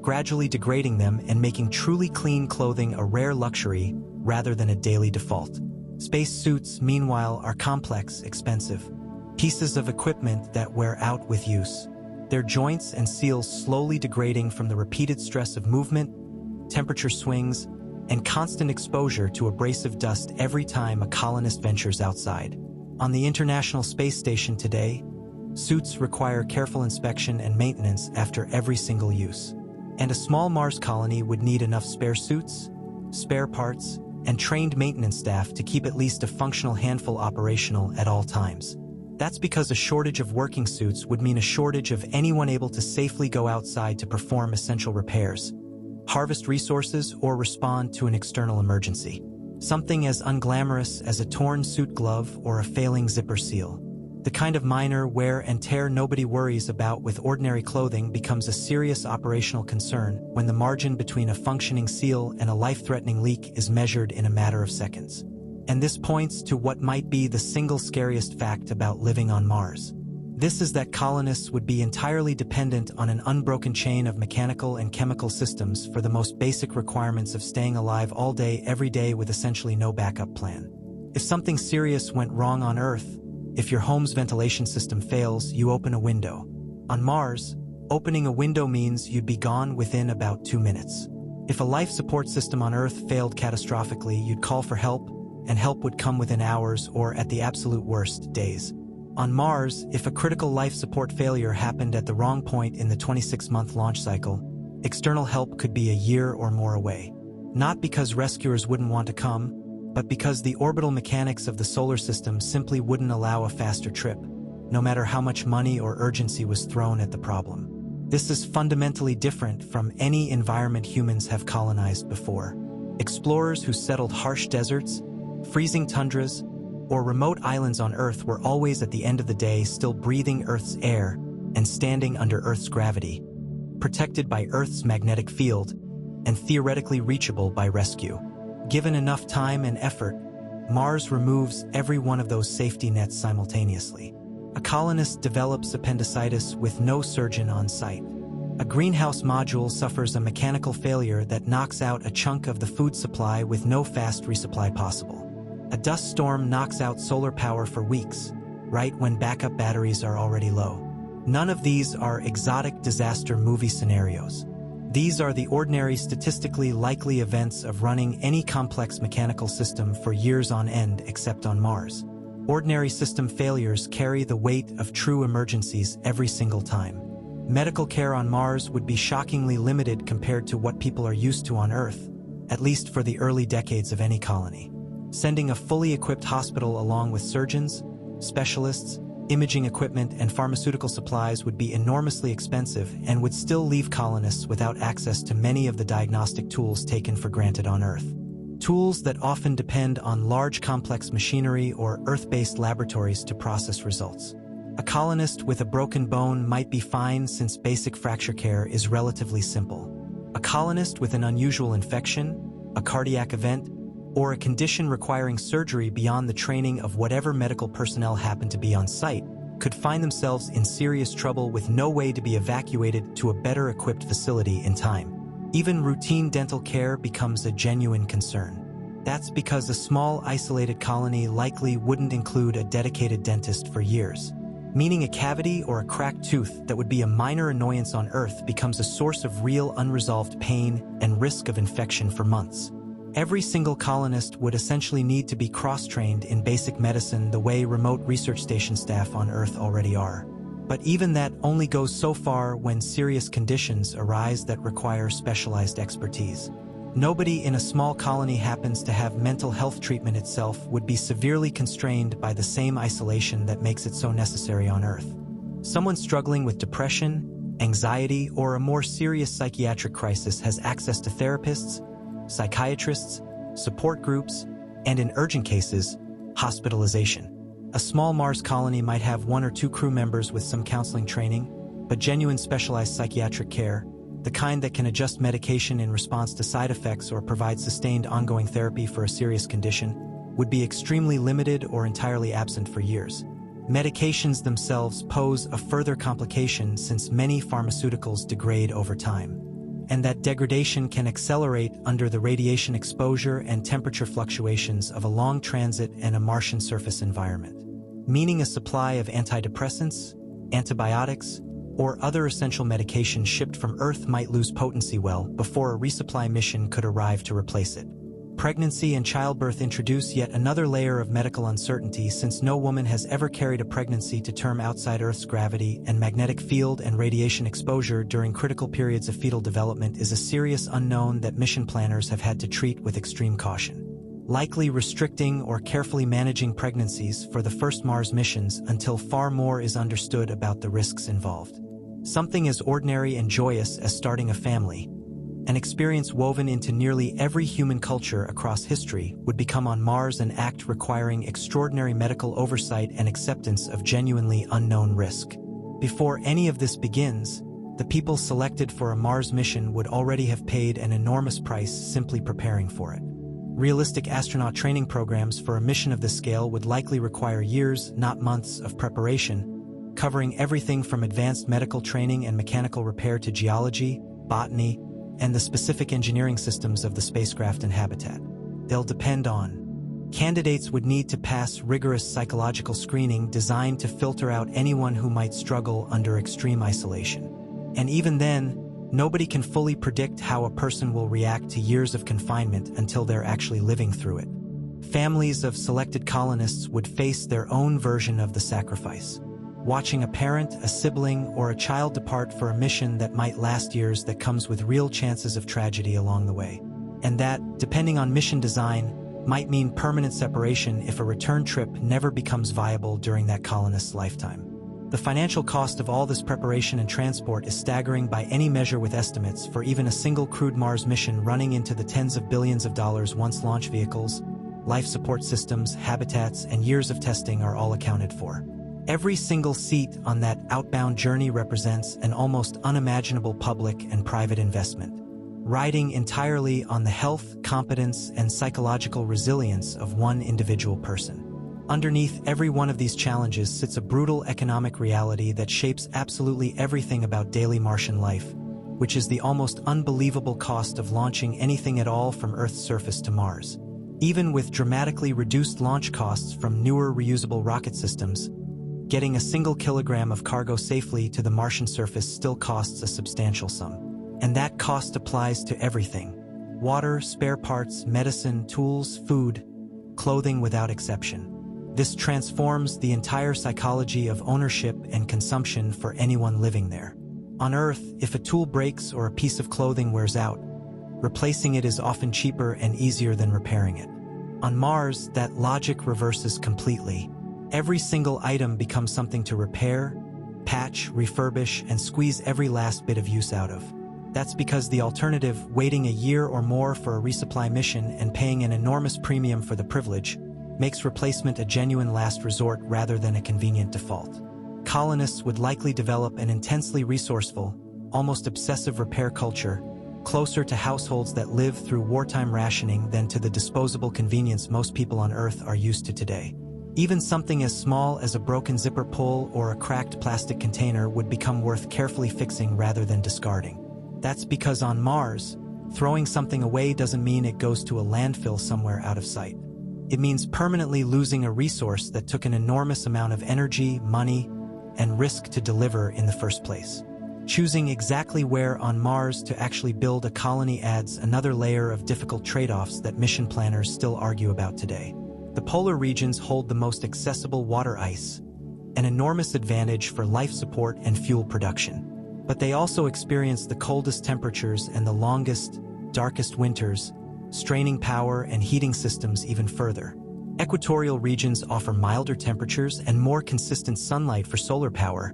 Speaker 1: gradually degrading them and making truly clean clothing a rare luxury rather than a daily default. Space suits, meanwhile, are complex, expensive pieces of equipment that wear out with use, their joints and seals slowly degrading from the repeated stress of movement, temperature swings, and constant exposure to abrasive dust every time a colonist ventures outside. On the International Space Station today, suits require careful inspection and maintenance after every single use. And a small Mars colony would need enough spare suits, spare parts, and trained maintenance staff to keep at least a functional handful operational at all times. That's because a shortage of working suits would mean a shortage of anyone able to safely go outside to perform essential repairs, harvest resources, or respond to an external emergency. Something as unglamorous as a torn suit glove or a failing zipper seal. The kind of minor wear and tear nobody worries about with ordinary clothing becomes a serious operational concern when the margin between a functioning seal and a life-threatening leak is measured in a matter of seconds. And this points to what might be the single scariest fact about living on Mars. This is that colonists would be entirely dependent on an unbroken chain of mechanical and chemical systems for the most basic requirements of staying alive all day, every day with essentially no backup plan. If something serious went wrong on Earth, if your home's ventilation system fails, you open a window. On Mars, opening a window means you'd be gone within about 2 minutes. If a life support system on Earth failed catastrophically, you'd call for help, and help would come within hours or, at the absolute worst, days. On Mars, if a critical life support failure happened at the wrong point in the 26-month launch cycle, external help could be a year or more away. Not because rescuers wouldn't want to come, but because the orbital mechanics of the solar system simply wouldn't allow a faster trip, no matter how much money or urgency was thrown at the problem. This is fundamentally different from any environment humans have colonized before. Explorers who settled harsh deserts, freezing tundras, or remote islands on Earth were always at the end of the day still breathing Earth's air and standing under Earth's gravity, protected by Earth's magnetic field, and theoretically reachable by rescue. Given enough time and effort, Mars removes every one of those safety nets simultaneously. A colonist develops appendicitis with no surgeon on site. A greenhouse module suffers a mechanical failure that knocks out a chunk of the food supply with no fast resupply possible. A dust storm knocks out solar power for weeks, right when backup batteries are already low. None of these are exotic disaster movie scenarios. These are the ordinary, statistically likely events of running any complex mechanical system for years on end except on Mars. Ordinary system failures carry the weight of true emergencies every single time. Medical care on Mars would be shockingly limited compared to what people are used to on Earth, at least for the early decades of any colony. Sending a fully equipped hospital along with surgeons, specialists, imaging equipment, and pharmaceutical supplies would be enormously expensive and would still leave colonists without access to many of the diagnostic tools taken for granted on Earth. Tools that often depend on large complex machinery or Earth-based laboratories to process results. A colonist with a broken bone might be fine since basic fracture care is relatively simple. A colonist with an unusual infection, a cardiac event, or a condition requiring surgery beyond the training of whatever medical personnel happen to be on site could find themselves in serious trouble with no way to be evacuated to a better equipped facility in time. Even routine dental care becomes a genuine concern. That's because a small isolated colony likely wouldn't include a dedicated dentist for years, meaning a cavity or a cracked tooth that would be a minor annoyance on Earth becomes a source of real unresolved pain and risk of infection for months. Every single colonist would essentially need to be cross-trained in basic medicine the way remote research station staff on Earth already are. But even that only goes so far when serious conditions arise that require specialized expertise. Nobody in a small colony happens to have mental health treatment itself would be severely constrained by the same isolation that makes it so necessary on Earth. Someone struggling with depression, anxiety, or a more serious psychiatric crisis has access to therapists, psychiatrists, support groups, and in urgent cases, hospitalization. A small Mars colony might have 1 or 2 crew members with some counseling training, but genuine specialized psychiatric care, the kind that can adjust medication in response to side effects or provide sustained ongoing therapy for a serious condition, would be extremely limited or entirely absent for years. Medications themselves pose a further complication since many pharmaceuticals degrade over time, and that degradation can accelerate under the radiation exposure and temperature fluctuations of a long transit and a Martian surface environment, meaning a supply of antidepressants, antibiotics, or other essential medications shipped from Earth might lose potency well before a resupply mission could arrive to replace it. Pregnancy and childbirth introduce yet another layer of medical uncertainty since no woman has ever carried a pregnancy to term outside Earth's gravity, and magnetic field and radiation exposure during critical periods of fetal development is a serious unknown that mission planners have had to treat with extreme caution, likely restricting or carefully managing pregnancies for the first Mars missions until far more is understood about the risks involved. Something as ordinary and joyous as starting a family, an experience woven into nearly every human culture across history, would become on Mars an act requiring extraordinary medical oversight and acceptance of genuinely unknown risk. Before any of this begins, the people selected for a Mars mission would already have paid an enormous price simply preparing for it. Realistic astronaut training programs for a mission of this scale would likely require years, not months, of preparation, covering everything from advanced medical training and mechanical repair to geology, botany, and the specific engineering systems of the spacecraft and habitat they'll depend on. Candidates would need to pass rigorous psychological screening designed to filter out anyone who might struggle under extreme isolation. And even then, nobody can fully predict how a person will react to years of confinement until they're actually living through it. Families of selected colonists would face their own version of the sacrifice, watching a parent, a sibling, or a child depart for a mission that might last years that comes with real chances of tragedy along the way. And that, depending on mission design, might mean permanent separation if a return trip never becomes viable during that colonist's lifetime. The financial cost of all this preparation and transport is staggering by any measure, with estimates for even a single crewed Mars mission running into the tens of billions of dollars once launch vehicles, life support systems, habitats, and years of testing are all accounted for. Every single seat on that outbound journey represents an almost unimaginable public and private investment, riding entirely on the health, competence, and psychological resilience of one individual person. Underneath every one of these challenges sits a brutal economic reality that shapes absolutely everything about daily Martian life, which is the almost unbelievable cost of launching anything at all from Earth's surface to Mars. Even with dramatically reduced launch costs from newer reusable rocket systems, getting a single kilogram of cargo safely to the Martian surface still costs a substantial sum. And that cost applies to everything: water, spare parts, medicine, tools, food, clothing, without exception. This transforms the entire psychology of ownership and consumption for anyone living there. On Earth, if a tool breaks or a piece of clothing wears out, replacing it is often cheaper and easier than repairing it. On Mars, that logic reverses completely. Every single item becomes something to repair, patch, refurbish, and squeeze every last bit of use out of. That's because the alternative, waiting a year or more for a resupply mission and paying an enormous premium for the privilege, makes replacement a genuine last resort rather than a convenient default. Colonists would likely develop an intensely resourceful, almost obsessive repair culture, closer to households that live through wartime rationing than to the disposable convenience most people on Earth are used to today. Even something as small as a broken zipper pull or a cracked plastic container would become worth carefully fixing rather than discarding. That's because on Mars, throwing something away doesn't mean it goes to a landfill somewhere out of sight. It means permanently losing a resource that took an enormous amount of energy, money, and risk to deliver in the first place. Choosing exactly where on Mars to actually build a colony adds another layer of difficult trade-offs that mission planners still argue about today. The polar regions hold the most accessible water ice, an enormous advantage for life support and fuel production. But they also experience the coldest temperatures and the longest, darkest winters, straining power and heating systems even further. Equatorial regions offer milder temperatures and more consistent sunlight for solar power,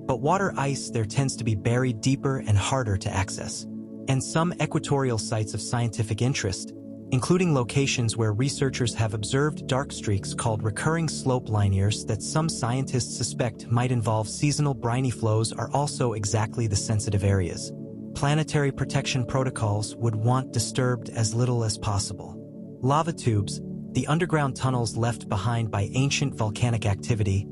Speaker 1: but water ice there tends to be buried deeper and harder to access. And some equatorial sites of scientific interest, including locations where researchers have observed dark streaks called recurring slope linears that some scientists suspect might involve seasonal briny flows, are also exactly the sensitive areas. Planetary protection protocols would want disturbed as little as possible. Lava tubes, the underground tunnels left behind by ancient volcanic activity,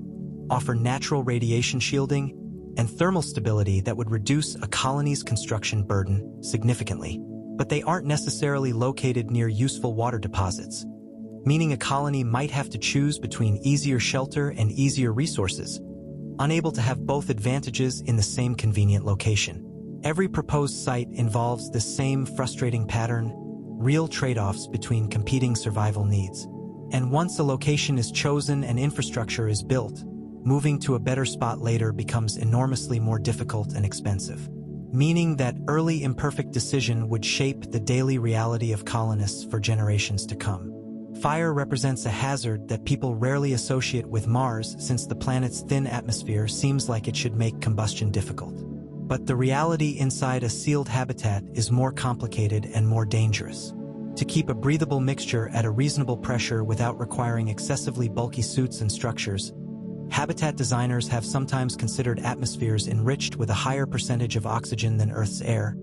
Speaker 1: offer natural radiation shielding and thermal stability that would reduce a colony's construction burden significantly. But they aren't necessarily located near useful water deposits, meaning a colony might have to choose between easier shelter and easier resources, unable to have both advantages in the same convenient location. Every proposed site involves the same frustrating pattern, real trade-offs between competing survival needs. And once a location is chosen and infrastructure is built, moving to a better spot later becomes enormously more difficult and expensive. Meaning that early imperfect decision would shape the daily reality of colonists for generations to come. Fire represents a hazard that people rarely associate with Mars since the planet's thin atmosphere seems like it should make combustion difficult. But the reality inside a sealed habitat is more complicated and more dangerous. To keep a breathable mixture at a reasonable pressure without requiring excessively bulky suits and structures, habitat designers have sometimes considered atmospheres enriched with a higher percentage of oxygen than Earth's air,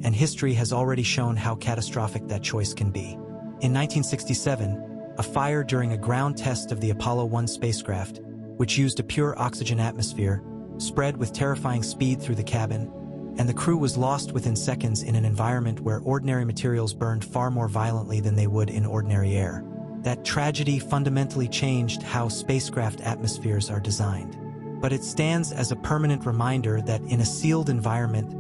Speaker 1: and history has already shown how catastrophic that choice can be. In 1967, a fire during a ground test of the Apollo 1 spacecraft, which used a pure oxygen atmosphere, spread with terrifying speed through the cabin, and the crew was lost within seconds in an environment where ordinary materials burned far more violently than they would in ordinary air. That tragedy fundamentally changed how spacecraft atmospheres are designed. But it stands as a permanent reminder that in a sealed environment,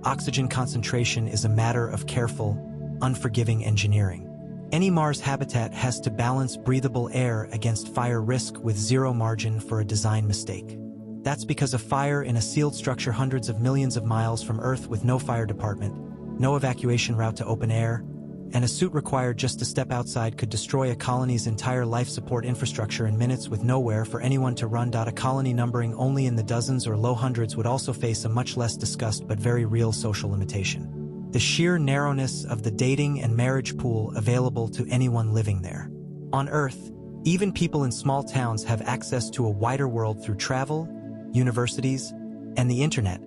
Speaker 1: oxygen concentration is a matter of careful, unforgiving engineering. Any Mars habitat has to balance breathable air against fire risk with zero margin for a design mistake. That's because a fire in a sealed structure hundreds of millions of miles from Earth with no fire department, no evacuation route to open air, and a suit required just to step outside could destroy a colony's entire life support infrastructure in minutes with nowhere for anyone to run. A colony numbering only in the dozens or low hundreds would also face a much less discussed but very real social limitation: the sheer narrowness of the dating and marriage pool available to anyone living there. On Earth, even people in small towns have access to a wider world through travel, universities, and the internet,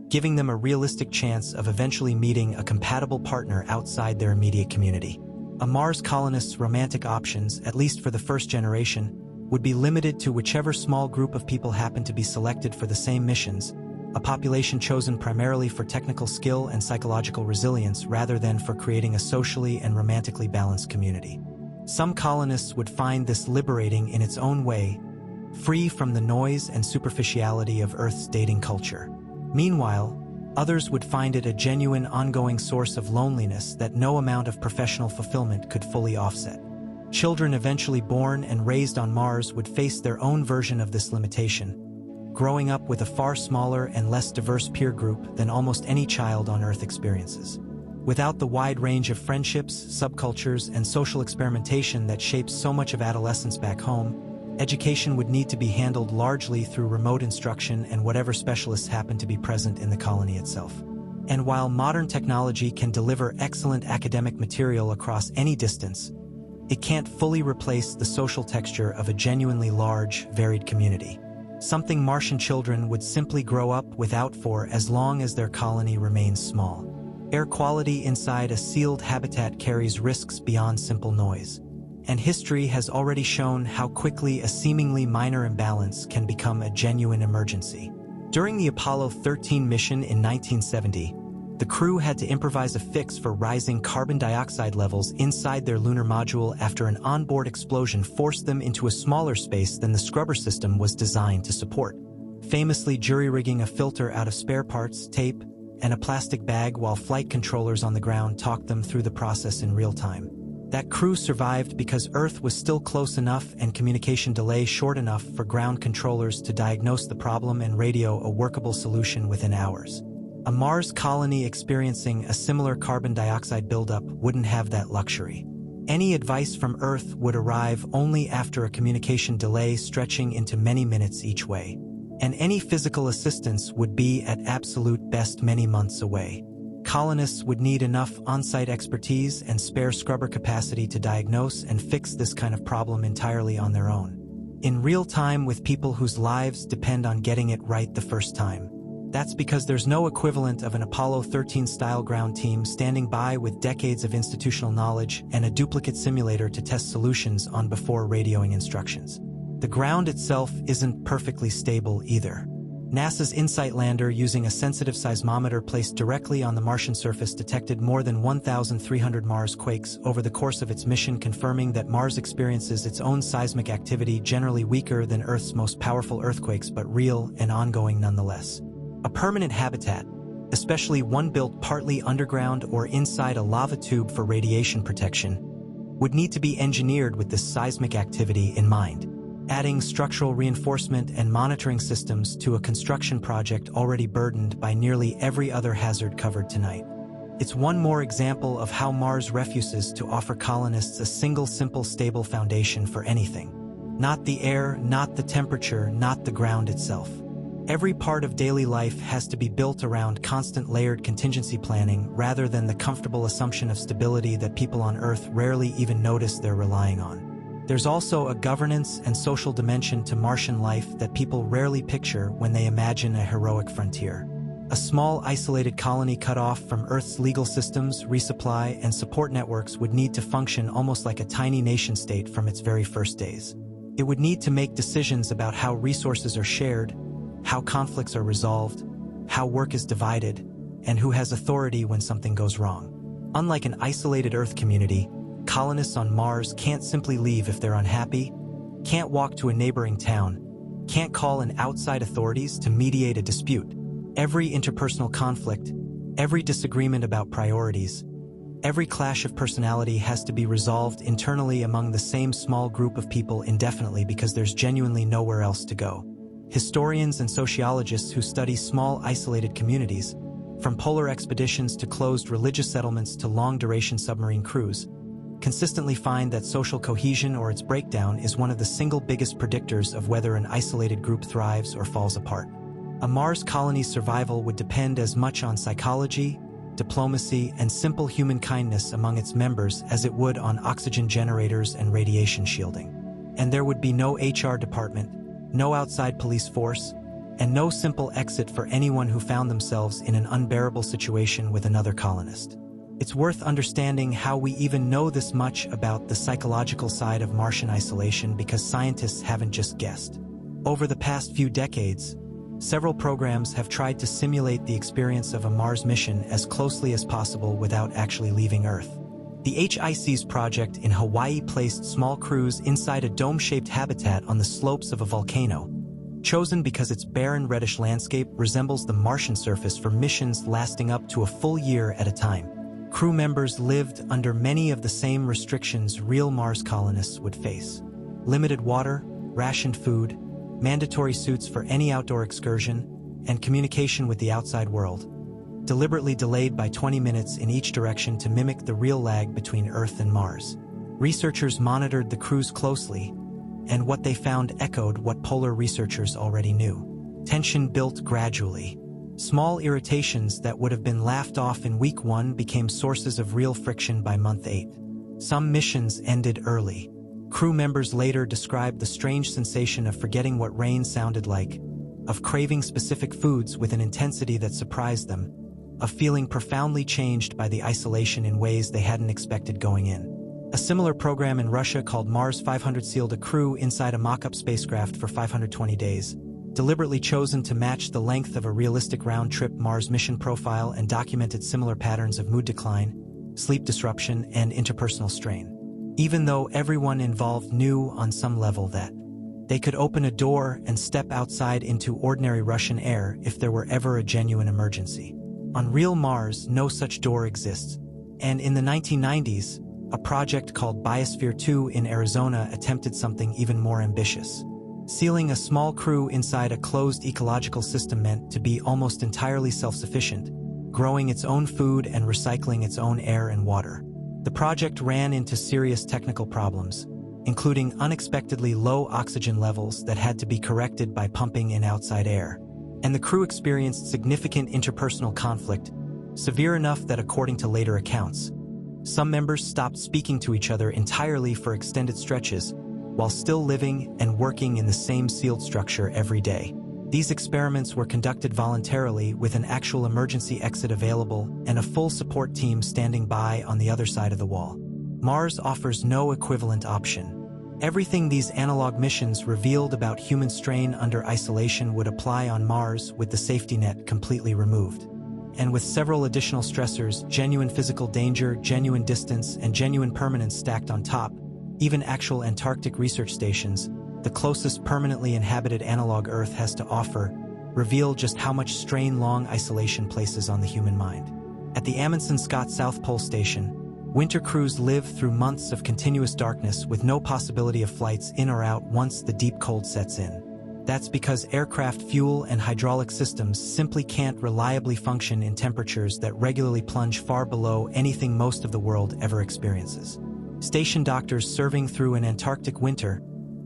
Speaker 1: giving them a realistic chance of eventually meeting a compatible partner outside their immediate community. A Mars colonist's romantic options, at least for the first generation, would be limited to whichever small group of people happen to be selected for the same missions, a population chosen primarily for technical skill and psychological resilience rather than for creating a socially and romantically balanced community. Some colonists would find this liberating in its own way, free from the noise and superficiality of Earth's dating culture. Meanwhile, others would find it a genuine ongoing source of loneliness that no amount of professional fulfillment could fully offset. Children eventually born and raised on Mars would face their own version of this limitation, growing up with a far smaller and less diverse peer group than almost any child on Earth experiences. Without the wide range of friendships, subcultures, and social experimentation that shapes so much of adolescence back home, education would need to be handled largely through remote instruction and whatever specialists happen to be present in the colony itself. And while modern technology can deliver excellent academic material across any distance, it can't fully replace the social texture of a genuinely large, varied community. Something Martian children would simply grow up without for as long as their colony remains small. Air quality inside a sealed habitat carries risks beyond simple noise. And history has already shown how quickly a seemingly minor imbalance can become a genuine emergency. During the Apollo 13 mission in 1970, the crew had to improvise a fix for rising carbon dioxide levels inside their lunar module after an onboard explosion forced them into a smaller space than the scrubber system was designed to support. Famously jury-rigging a filter out of spare parts, tape, and a plastic bag while flight controllers on the ground talked them through the process in real time. That crew survived because Earth was still close enough and communication delay short enough for ground controllers to diagnose the problem and radio a workable solution within hours. A Mars colony experiencing a similar carbon dioxide buildup wouldn't have that luxury. Any advice from Earth would arrive only after a communication delay stretching into many minutes each way. And any physical assistance would be at absolute best many months away. Colonists would need enough on-site expertise and spare scrubber capacity to diagnose and fix this kind of problem entirely on their own. In real time with people whose lives depend on getting it right the first time. That's because there's no equivalent of an Apollo 13-style ground team standing by with decades of institutional knowledge and a duplicate simulator to test solutions on before radioing instructions. The ground itself isn't perfectly stable either. NASA's InSight lander, using a sensitive seismometer placed directly on the Martian surface, detected more than 1,300 Mars quakes over the course of its mission, confirming that Mars experiences its own seismic activity, generally weaker than Earth's most powerful earthquakes, but real and ongoing nonetheless. A permanent habitat, especially one built partly underground or inside a lava tube for radiation protection, would need to be engineered with this seismic activity in mind. Adding structural reinforcement and monitoring systems to a construction project already burdened by nearly every other hazard covered tonight. It's one more example of how Mars refuses to offer colonists a single simple stable foundation for anything. Not the air, not the temperature, not the ground itself. Every part of daily life has to be built around constant layered contingency planning rather than the comfortable assumption of stability that people on Earth rarely even notice they're relying on. There's also a governance and social dimension to Martian life that people rarely picture when they imagine a heroic frontier. A small, isolated colony cut off from Earth's legal systems, resupply, and support networks would need to function almost like a tiny nation-state from its very first days. It would need to make decisions about how resources are shared, how conflicts are resolved, how work is divided, and who has authority when something goes wrong. Unlike an isolated Earth community, colonists on Mars can't simply leave if they're unhappy, can't walk to a neighboring town, can't call in outside authorities to mediate a dispute. Every interpersonal conflict, every disagreement about priorities, every clash of personality has to be resolved internally among the same small group of people indefinitely because there's genuinely nowhere else to go. Historians and sociologists who study small, isolated communities, from polar expeditions to closed religious settlements to long-duration submarine crews, consistently find that social cohesion or its breakdown is one of the single biggest predictors of whether an isolated group thrives or falls apart. A Mars colony's survival would depend as much on psychology, diplomacy, and simple human kindness among its members as it would on oxygen generators and radiation shielding. And there would be no HR department, no outside police force, and no simple exit for anyone who found themselves in an unbearable situation with another colonist. It's worth understanding how we even know this much about the psychological side of Martian isolation because scientists haven't just guessed. Over the past few decades, several programs have tried to simulate the experience of a Mars mission as closely as possible without actually leaving Earth. The HIC's project in Hawaii placed small crews inside a dome-shaped habitat on the slopes of a volcano, chosen because its barren reddish landscape resembles the Martian surface for missions lasting up to a full year at a time. Crew members lived under many of the same restrictions real Mars colonists would face. Limited water, rationed food, mandatory suits for any outdoor excursion, and communication with the outside world, deliberately delayed by 20 minutes in each direction to mimic the real lag between Earth and Mars. Researchers monitored the crews closely, and what they found echoed what polar researchers already knew. Tension built gradually. Small irritations that would have been laughed off in week 1 became sources of real friction by month 8. Some missions ended early. Crew members later described the strange sensation of forgetting what rain sounded like, of craving specific foods with an intensity that surprised them, of feeling profoundly changed by the isolation in ways they hadn't expected going in. A similar program in Russia called Mars 500 sealed a crew inside a mock-up spacecraft for 520 days, deliberately chosen to match the length of a realistic round-trip Mars mission profile and documented similar patterns of mood decline, sleep disruption, and interpersonal strain. Even though everyone involved knew on some level that they could open a door and step outside into ordinary Russian air if there were ever a genuine emergency. On real Mars, no such door exists, and in the 1990s, a project called Biosphere 2 in Arizona attempted something even more ambitious. Sealing a small crew inside a closed ecological system meant to be almost entirely self-sufficient, growing its own food and recycling its own air and water. The project ran into serious technical problems, including unexpectedly low oxygen levels that had to be corrected by pumping in outside air. And the crew experienced significant interpersonal conflict, severe enough that, according to later accounts, some members stopped speaking to each other entirely for extended stretches, while still living and working in the same sealed structure every day. These experiments were conducted voluntarily with an actual emergency exit available and a full support team standing by on the other side of the wall. Mars offers no equivalent option. Everything these analog missions revealed about human strain under isolation would apply on Mars with the safety net completely removed. And with several additional stressors, genuine physical danger, genuine distance, and genuine permanence stacked on top, even actual Antarctic research stations, the closest permanently inhabited analog Earth has to offer, reveal just how much strain long isolation places on the human mind. At the Amundsen Scott South Pole Station, winter crews live through months of continuous darkness with no possibility of flights in or out once the deep cold sets in. That's because aircraft fuel and hydraulic systems simply can't reliably function in temperatures that regularly plunge far below anything most of the world ever experiences. Station doctors serving through an Antarctic winter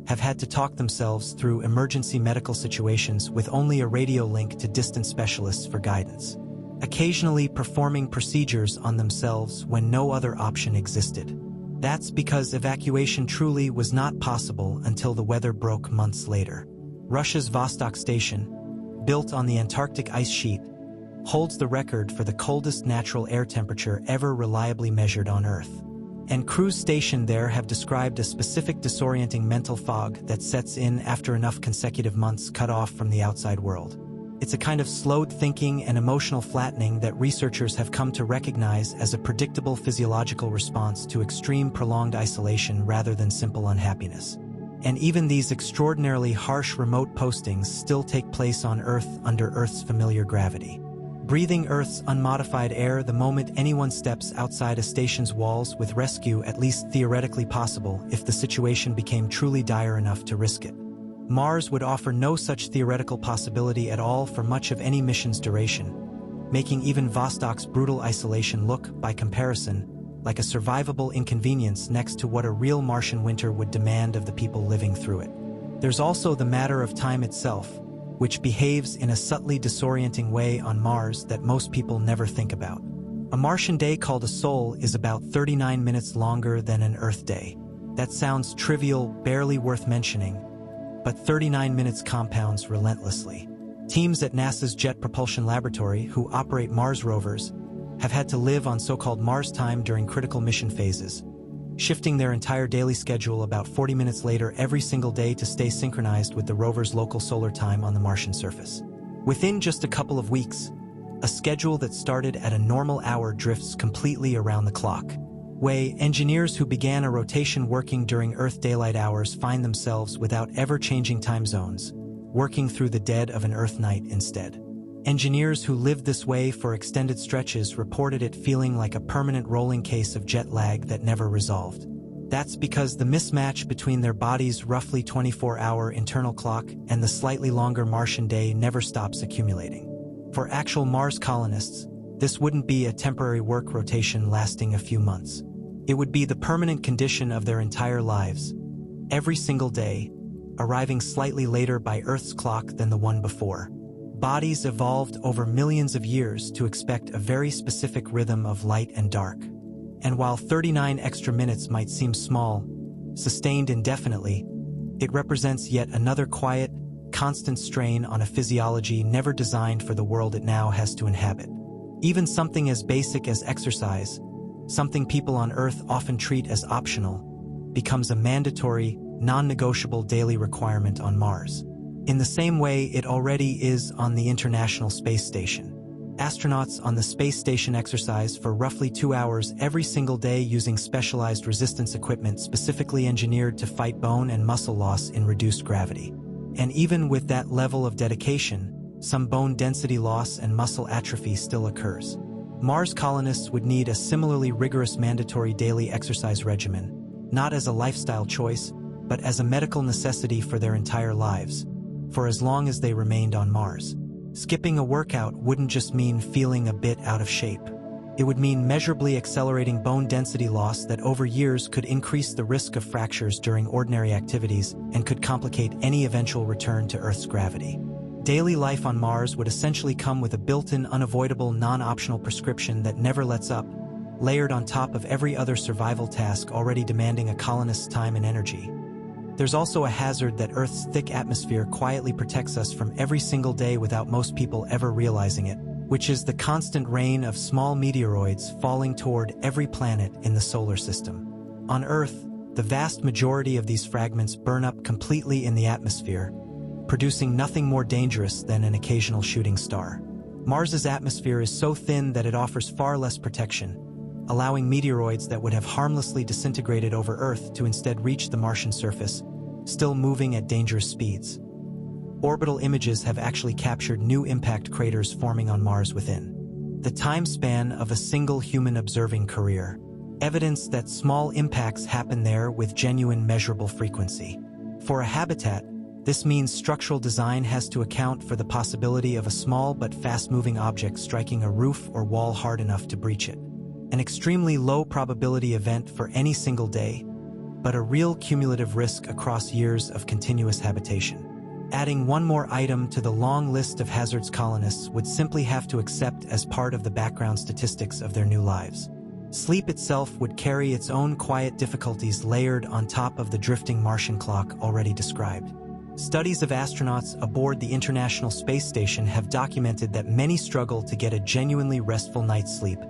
Speaker 1: have had to talk themselves through emergency medical situations with only a radio link to distant specialists for guidance, occasionally performing procedures on themselves when no other option existed. That's because evacuation truly was not possible until the weather broke months later. Russia's Vostok station, built on the Antarctic ice sheet, holds the record for the coldest natural air temperature ever reliably measured on Earth. And crews stationed there have described a specific disorienting mental fog that sets in after enough consecutive months cut off from the outside world. It's a kind of slowed thinking and emotional flattening that researchers have come to recognize as a predictable physiological response to extreme prolonged isolation rather than simple unhappiness. And even these extraordinarily harsh remote postings still take place on Earth under Earth's familiar gravity. Breathing Earth's unmodified air the moment anyone steps outside a station's walls, with rescue at least theoretically possible if the situation became truly dire enough to risk it. Mars would offer no such theoretical possibility at all for much of any mission's duration, making even Vostok's brutal isolation look, by comparison, like a survivable inconvenience next to what a real Martian winter would demand of the people living through it. There's also the matter of time itself, which behaves in a subtly disorienting way on Mars that most people never think about. A Martian day called a sol is about 39 minutes longer than an Earth day. That sounds trivial, barely worth mentioning, but 39 minutes compounds relentlessly. Teams at NASA's Jet Propulsion Laboratory, who operate Mars rovers, have had to live on so-called Mars time during critical mission phases, shifting their entire daily schedule about 40 minutes later every single day to stay synchronized with the rover's local solar time on the Martian surface. Within just a couple of weeks, a schedule that started at a normal hour drifts completely around the clock. Engineers who began a rotation working during Earth daylight hours find themselves, without ever changing time zones, working through the dead of an Earth night instead. Engineers who lived this way for extended stretches reported it feeling like a permanent rolling case of jet lag that never resolved. That's because the mismatch between their body's roughly 24-hour internal clock and the slightly longer Martian day never stops accumulating. For actual Mars colonists, this wouldn't be a temporary work rotation lasting a few months. It would be the permanent condition of their entire lives, every single day, arriving slightly later by Earth's clock than the one before. Bodies evolved over millions of years to expect a very specific rhythm of light and dark. And while 39 extra minutes might seem small, sustained indefinitely, it represents yet another quiet, constant strain on a physiology never designed for the world it now has to inhabit. Even something as basic as exercise, something people on Earth often treat as optional, becomes a mandatory, non-negotiable daily requirement on Mars. In the same way it already is on the International Space Station. Astronauts on the space station exercise for roughly 2 hours every single day using specialized resistance equipment specifically engineered to fight bone and muscle loss in reduced gravity. And even with that level of dedication, some bone density loss and muscle atrophy still occurs. Mars colonists would need a similarly rigorous mandatory daily exercise regimen, not as a lifestyle choice, but as a medical necessity for their entire lives, for as long as they remained on Mars. Skipping a workout wouldn't just mean feeling a bit out of shape. It would mean measurably accelerating bone density loss that over years could increase the risk of fractures during ordinary activities and could complicate any eventual return to Earth's gravity. Daily life on Mars would essentially come with a built-in, unavoidable, non-optional prescription that never lets up, layered on top of every other survival task already demanding a colonist's time and energy. There's also a hazard that Earth's thick atmosphere quietly protects us from every single day without most people ever realizing it, which is the constant rain of small meteoroids falling toward every planet in the solar system. On Earth, the vast majority of these fragments burn up completely in the atmosphere, producing nothing more dangerous than an occasional shooting star. Mars's atmosphere is so thin that it offers far less protection, allowing meteoroids that would have harmlessly disintegrated over Earth to instead reach the Martian surface, still moving at dangerous speeds. Orbital images have actually captured new impact craters forming on Mars within the time span of a single human observing career, evidence that small impacts happen there with genuine measurable frequency. For a habitat, this means structural design has to account for the possibility of a small but fast-moving object striking a roof or wall hard enough to breach it. An extremely low probability event for any single day, but a real cumulative risk across years of continuous habitation. Adding one more item to the long list of hazards colonists would simply have to accept as part of the background statistics of their new lives. Sleep itself would carry its own quiet difficulties layered on top of the drifting Martian clock already described. Studies of astronauts aboard the International Space Station have documented that many struggle to get a genuinely restful night's sleep,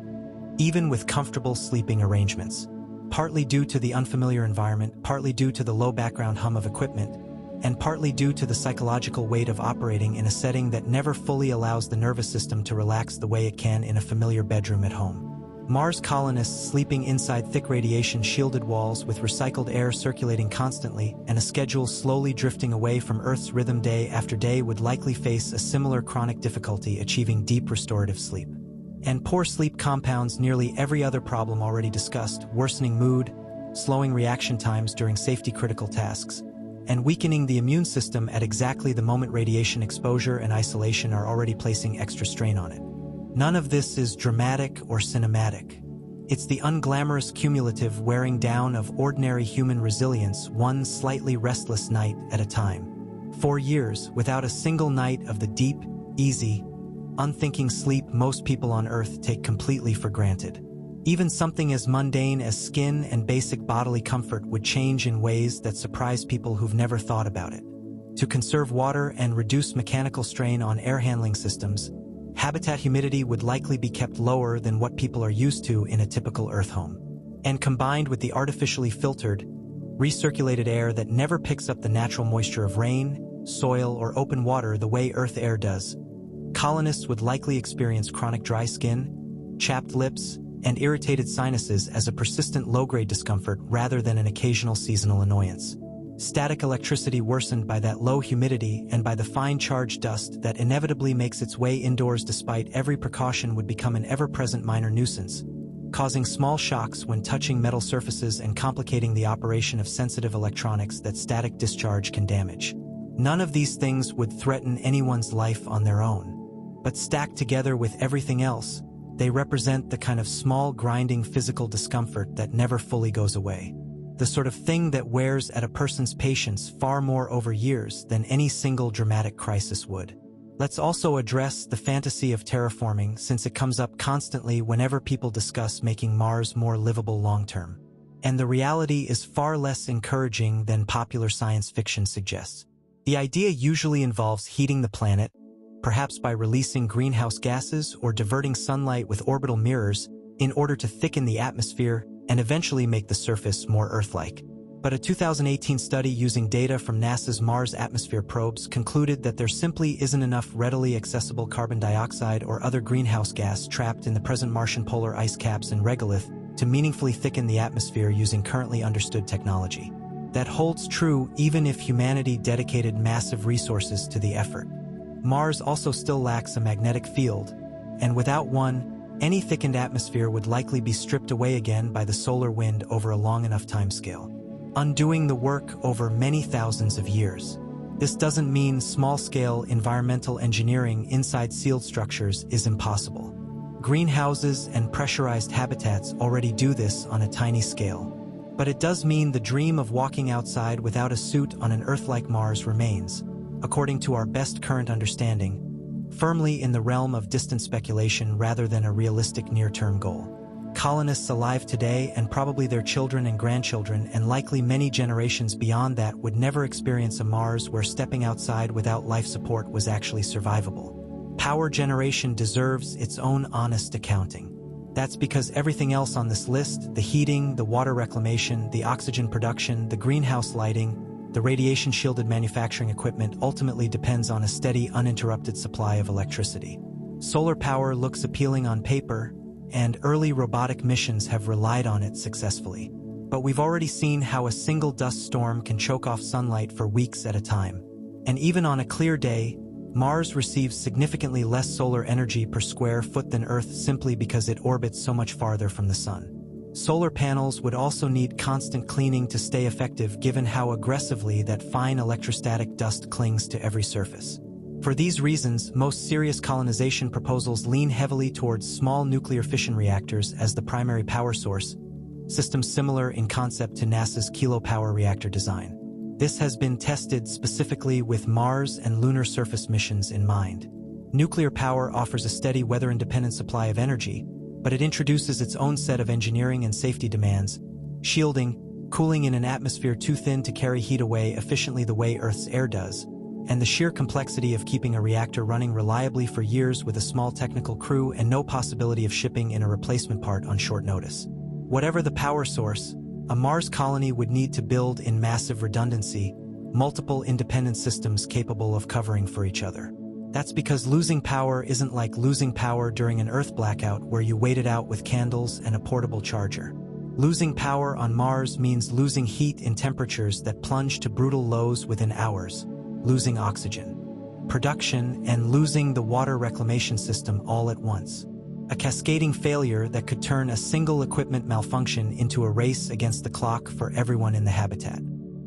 Speaker 1: even with comfortable sleeping arrangements, partly due to the unfamiliar environment, partly due to the low background hum of equipment, and partly due to the psychological weight of operating in a setting that never fully allows the nervous system to relax the way it can in a familiar bedroom at home. Mars colonists sleeping inside thick radiation-shielded walls with recycled air circulating constantly and a schedule slowly drifting away from Earth's rhythm day after day would likely face a similar chronic difficulty achieving deep restorative sleep. And poor sleep compounds nearly every other problem already discussed, worsening mood, slowing reaction times during safety-critical tasks, and weakening the immune system at exactly the moment radiation exposure and isolation are already placing extra strain on it. None of this is dramatic or cinematic. It's the unglamorous cumulative wearing down of ordinary human resilience, one slightly restless night at a time. For years, without a single night of the deep, easy, unthinking sleep most people on Earth take completely for granted. Even something as mundane as skin and basic bodily comfort would change in ways that surprise people who've never thought about it. To conserve water and reduce mechanical strain on air handling systems, habitat humidity would likely be kept lower than what people are used to in a typical Earth home. And combined with the artificially filtered, recirculated air that never picks up the natural moisture of rain, soil, or open water the way Earth air does, colonists would likely experience chronic dry skin, chapped lips, and irritated sinuses as a persistent low-grade discomfort rather than an occasional seasonal annoyance. Static electricity worsened by that low humidity and by the fine charged dust that inevitably makes its way indoors despite every precaution would become an ever-present minor nuisance, causing small shocks when touching metal surfaces and complicating the operation of sensitive electronics that static discharge can damage. None of these things would threaten anyone's life on their own, but stacked together with everything else, they represent the kind of small grinding physical discomfort that never fully goes away. The sort of thing that wears at a person's patience far more over years than any single dramatic crisis would. Let's also address the fantasy of terraforming, since it comes up constantly whenever people discuss making Mars more livable long-term. And the reality is far less encouraging than popular science fiction suggests. The idea usually involves heating the planet, perhaps by releasing greenhouse gases or diverting sunlight with orbital mirrors in order to thicken the atmosphere and eventually make the surface more Earth-like. But a 2018 study using data from NASA's Mars atmosphere probes concluded that there simply isn't enough readily accessible carbon dioxide or other greenhouse gas trapped in the present Martian polar ice caps and regolith to meaningfully thicken the atmosphere using currently understood technology. That holds true even if humanity dedicated massive resources to the effort. Mars also still lacks a magnetic field, and without one, any thickened atmosphere would likely be stripped away again by the solar wind over a long enough timescale, undoing the work over many thousands of years. This doesn't mean small-scale environmental engineering inside sealed structures is impossible. Greenhouses and pressurized habitats already do this on a tiny scale. But it does mean the dream of walking outside without a suit on an Earth-like Mars remains, according to our best current understanding, firmly in the realm of distant speculation rather than a realistic near-term goal. Colonists alive today and probably their children and grandchildren and likely many generations beyond that would never experience a Mars where stepping outside without life support was actually survivable. Power generation deserves its own honest accounting. That's because everything else on this list, the heating, the water reclamation, the oxygen production, the greenhouse lighting, the radiation-shielded manufacturing equipment ultimately depends on a steady, uninterrupted supply of electricity. Solar power looks appealing on paper, and early robotic missions have relied on it successfully. But we've already seen how a single dust storm can choke off sunlight for weeks at a time. And even on a clear day, Mars receives significantly less solar energy per square foot than Earth simply because it orbits so much farther from the sun. Solar panels would also need constant cleaning to stay effective given how aggressively that fine electrostatic dust clings to every surface. For these reasons, most serious colonization proposals lean heavily towards small nuclear fission reactors as the primary power source, systems similar in concept to NASA's kilopower reactor design. This has been tested specifically with Mars and lunar surface missions in mind. Nuclear power offers a steady weather-independent supply of energy, but it introduces its own set of engineering and safety demands, shielding, cooling in an atmosphere too thin to carry heat away efficiently the way Earth's air does, and the sheer complexity of keeping a reactor running reliably for years with a small technical crew and no possibility of shipping in a replacement part on short notice. Whatever the power source, a Mars colony would need to build in massive redundancy, multiple independent systems capable of covering for each other. That's because losing power isn't like losing power during an Earth blackout where you wait it out with candles and a portable charger. Losing power on Mars means losing heat in temperatures that plunge to brutal lows within hours, losing oxygen production, and losing the water reclamation system all at once. A cascading failure that could turn a single equipment malfunction into a race against the clock for everyone in the habitat.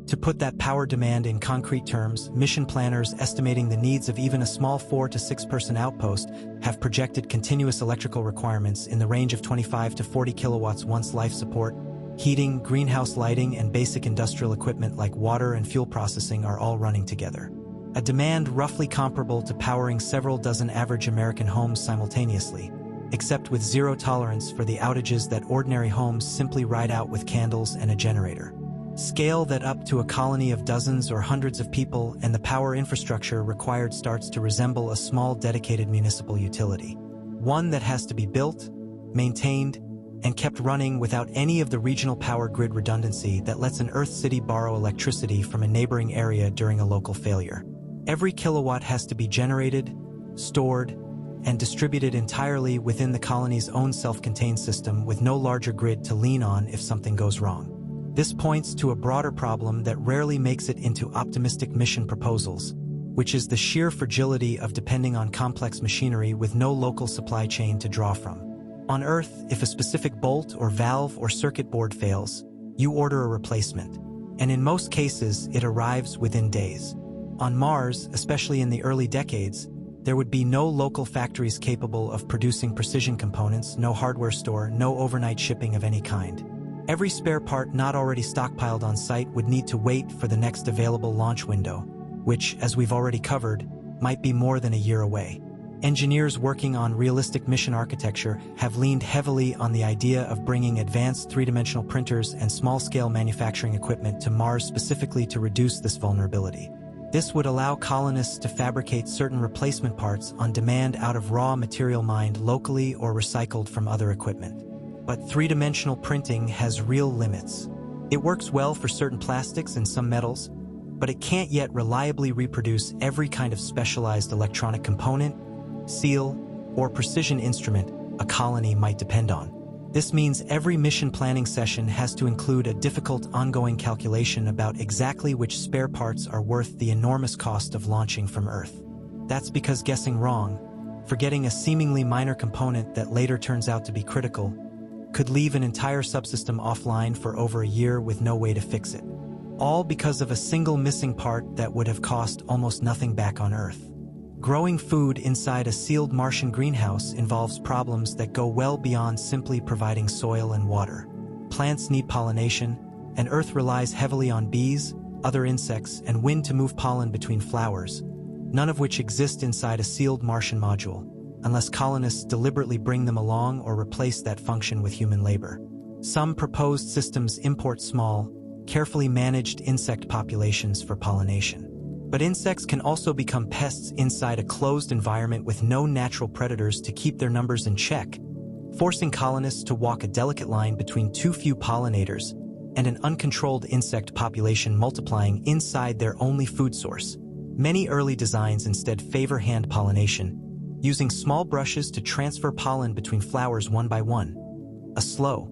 Speaker 1: To put that power demand in concrete terms, mission planners estimating the needs of even a small 4 to 6 person outpost have projected continuous electrical requirements in the range of 25 to 40 kilowatts once life support, heating, greenhouse lighting, and basic industrial equipment like water and fuel processing are all running together. A demand roughly comparable to powering several dozen average American homes simultaneously, except with zero tolerance for the outages that ordinary homes simply ride out with candles and a generator. Scale that up to a colony of dozens or hundreds of people, and the power infrastructure required starts to resemble a small dedicated municipal utility. One that has to be built, maintained, and kept running without any of the regional power grid redundancy that lets an Earth city borrow electricity from a neighboring area during a local failure. Every kilowatt has to be generated, stored, and distributed entirely within the colony's own self-contained system with no larger grid to lean on if something goes wrong. This points to a broader problem that rarely makes it into optimistic mission proposals, which is the sheer fragility of depending on complex machinery with no local supply chain to draw from. On Earth, if a specific bolt or valve or circuit board fails, you order a replacement, and in most cases, it arrives within days. On Mars, especially in the early decades, there would be no local factories capable of producing precision components, no hardware store, no overnight shipping of any kind. Every spare part not already stockpiled on site would need to wait for the next available launch window, which, as we've already covered, might be more than a year away. Engineers working on realistic mission architecture have leaned heavily on the idea of bringing advanced three-dimensional printers and small-scale manufacturing equipment to Mars specifically to reduce this vulnerability. This would allow colonists to fabricate certain replacement parts on demand out of raw material mined locally or recycled from other equipment. But three-dimensional printing has real limits. It works well for certain plastics and some metals, but it can't yet reliably reproduce every kind of specialized electronic component, seal, or precision instrument a colony might depend on. This means every mission planning session has to include a difficult ongoing calculation about exactly which spare parts are worth the enormous cost of launching from Earth. That's because guessing wrong, forgetting a seemingly minor component that later turns out to be critical, could leave an entire subsystem offline for over a year with no way to fix it. All because of a single missing part that would have cost almost nothing back on Earth. Growing food inside a sealed Martian greenhouse involves problems that go well beyond simply providing soil and water. Plants need pollination, and Earth relies heavily on bees, other insects, and wind to move pollen between flowers, none of which exist inside a sealed Martian module, unless colonists deliberately bring them along or replace that function with human labor. Some proposed systems import small, carefully managed insect populations for pollination. But insects can also become pests inside a closed environment with no natural predators to keep their numbers in check, forcing colonists to walk a delicate line between too few pollinators and an uncontrolled insect population multiplying inside their only food source. Many early designs instead favor hand pollination, using small brushes to transfer pollen between flowers one by one. A slow,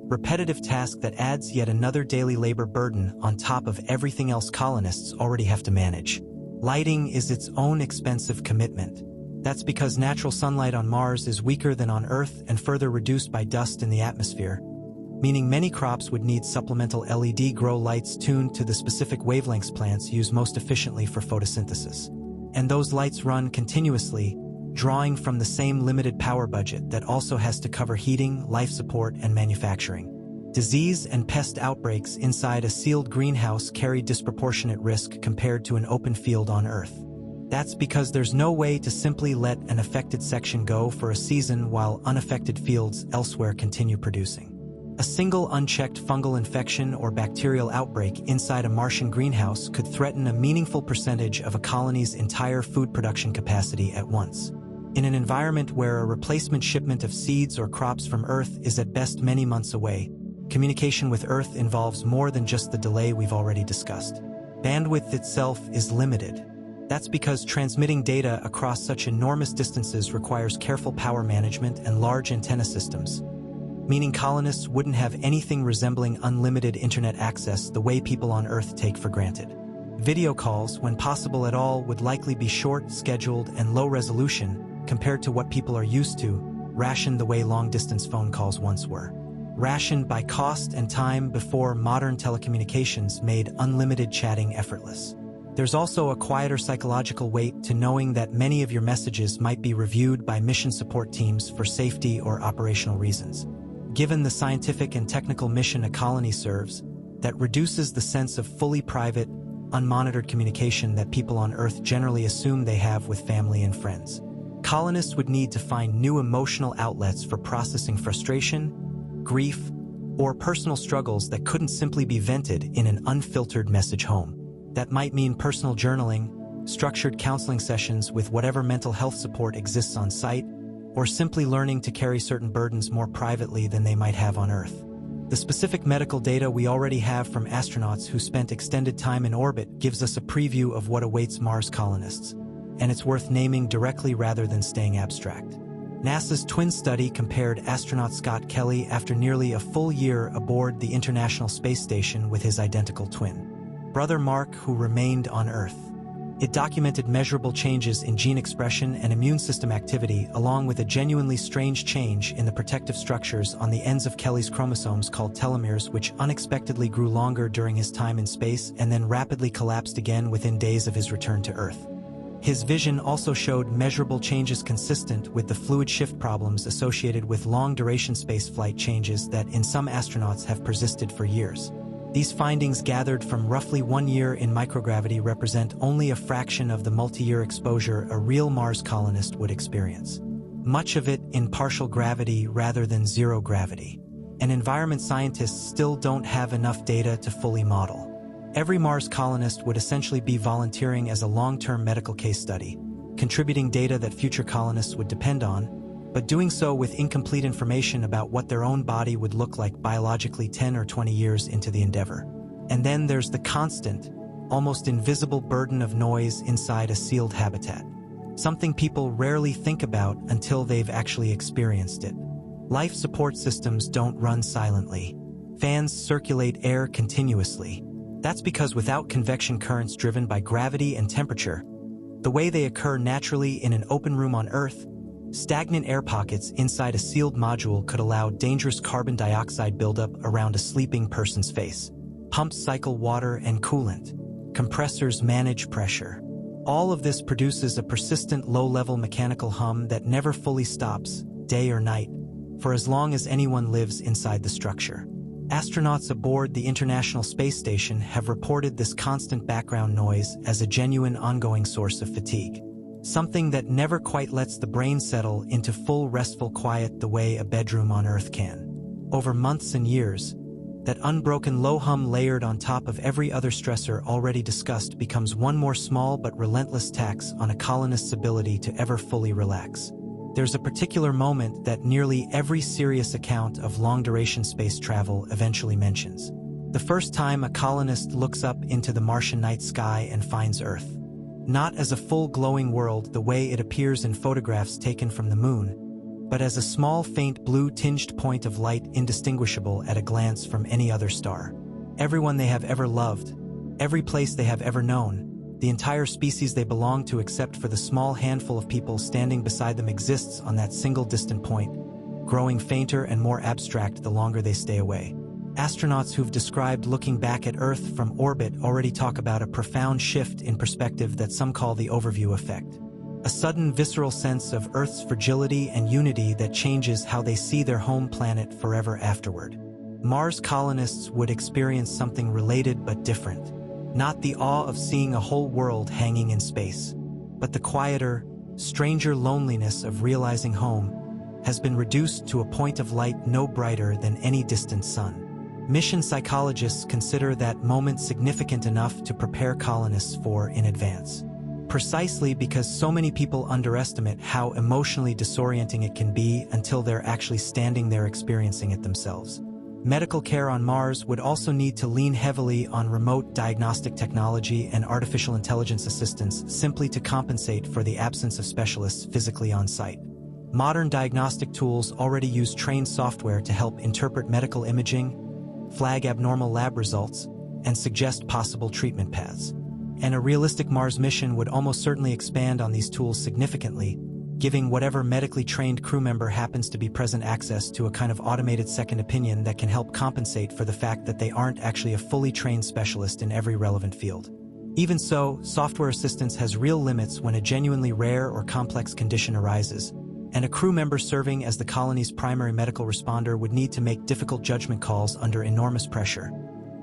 Speaker 1: repetitive task that adds yet another daily labor burden on top of everything else colonists already have to manage. Lighting is its own expensive commitment. That's because natural sunlight on Mars is weaker than on Earth and further reduced by dust in the atmosphere, meaning many crops would need supplemental LED grow lights tuned to the specific wavelengths plants use most efficiently for photosynthesis. And those lights run continuously, drawing from the same limited power budget that also has to cover heating, life support, and manufacturing. Disease and pest outbreaks inside a sealed greenhouse carry disproportionate risk compared to an open field on Earth. That's because there's no way to simply let an affected section go for a season while unaffected fields elsewhere continue producing. A single unchecked fungal infection or bacterial outbreak inside a Martian greenhouse could threaten a meaningful percentage of a colony's entire food production capacity at once. In an environment where a replacement shipment of seeds or crops from Earth is at best many months away, communication with Earth involves more than just the delay we've already discussed. Bandwidth itself is limited. That's because transmitting data across such enormous distances requires careful power management and large antenna systems, meaning colonists wouldn't have anything resembling unlimited internet access the way people on Earth take for granted. Video calls, when possible at all, would likely be short, scheduled, and low resolution compared to what people are used to, rationed the way long-distance phone calls once were. Rationed by cost and time before modern telecommunications made unlimited chatting effortless. There's also a quieter psychological weight to knowing that many of your messages might be reviewed by mission support teams for safety or operational reasons. Given the scientific and technical mission a colony serves, that reduces the sense of fully private, unmonitored communication that people on Earth generally assume they have with family and friends. Colonists would need to find new emotional outlets for processing frustration, grief, or personal struggles that couldn't simply be vented in an unfiltered message home. That might mean personal journaling, structured counseling sessions with whatever mental health support exists on site, or simply learning to carry certain burdens more privately than they might have on Earth. The specific medical data we already have from astronauts who spent extended time in orbit gives us a preview of what awaits Mars colonists, and it's worth naming directly rather than staying abstract. NASA's twin study compared astronaut Scott Kelly after nearly a full year aboard the International Space Station with his identical twin brother Mark, who remained on Earth. It documented measurable changes in gene expression and immune system activity, along with a genuinely strange change in the protective structures on the ends of Kelly's chromosomes called telomeres, which unexpectedly grew longer during his time in space and then rapidly collapsed again within days of his return to Earth. His vision also showed measurable changes consistent with the fluid shift problems associated with long-duration spaceflight changes that in some astronauts have persisted for years. These findings, gathered from roughly 1 year in microgravity, represent only a fraction of the multi-year exposure a real Mars colonist would experience. Much of it in partial gravity rather than zero gravity. And environment scientists still don't have enough data to fully model. Every Mars colonist would essentially be volunteering as a long-term medical case study, contributing data that future colonists would depend on, but doing so with incomplete information about what their own body would look like biologically 10 or 20 years into the endeavor. And then there's the constant, almost invisible burden of noise inside a sealed habitat. Something people rarely think about until they've actually experienced it. Life support systems don't run silently. Fans circulate air continuously. That's because without convection currents driven by gravity and temperature, the way they occur naturally in an open room on Earth, stagnant air pockets inside a sealed module could allow dangerous carbon dioxide buildup around a sleeping person's face. Pumps cycle water and coolant. Compressors manage pressure. All of this produces a persistent low-level mechanical hum that never fully stops, day or night, for as long as anyone lives inside the structure. Astronauts aboard the International Space Station have reported this constant background noise as a genuine ongoing source of fatigue. Something that never quite lets the brain settle into full restful quiet the way a bedroom on Earth can. Over months and years, that unbroken low hum layered on top of every other stressor already discussed becomes one more small but relentless tax on a colonist's ability to ever fully relax. There's a particular moment that nearly every serious account of long-duration space travel eventually mentions. The first time a colonist looks up into the Martian night sky and finds Earth. Not as a full glowing world the way it appears in photographs taken from the moon, but as a small faint blue-tinged point of light indistinguishable at a glance from any other star. Everyone they have ever loved, every place they have ever known, the entire species they belong to except for the small handful of people standing beside them exists on that single distant point, growing fainter and more abstract the longer they stay away. Astronauts who've described looking back at Earth from orbit already talk about a profound shift in perspective that some call the overview effect. A sudden visceral sense of Earth's fragility and unity that changes how they see their home planet forever afterward. Mars colonists would experience something related but different. Not the awe of seeing a whole world hanging in space, but the quieter, stranger loneliness of realizing home has been reduced to a point of light no brighter than any distant sun. Mission psychologists consider that moment significant enough to prepare colonists for in advance. Precisely because so many people underestimate how emotionally disorienting it can be until they're actually standing there experiencing it themselves. Medical care on Mars would also need to lean heavily on remote diagnostic technology and artificial intelligence assistance simply to compensate for the absence of specialists physically on site. Modern diagnostic tools already use trained software to help interpret medical imaging, flag abnormal lab results, and suggest possible treatment paths. And a realistic Mars mission would almost certainly expand on these tools significantly, giving whatever medically trained crew member happens to be present access to a kind of automated second opinion that can help compensate for the fact that they aren't actually a fully trained specialist in every relevant field. Even so, software assistance has real limits when a genuinely rare or complex condition arises, and a crew member serving as the colony's primary medical responder would need to make difficult judgment calls under enormous pressure,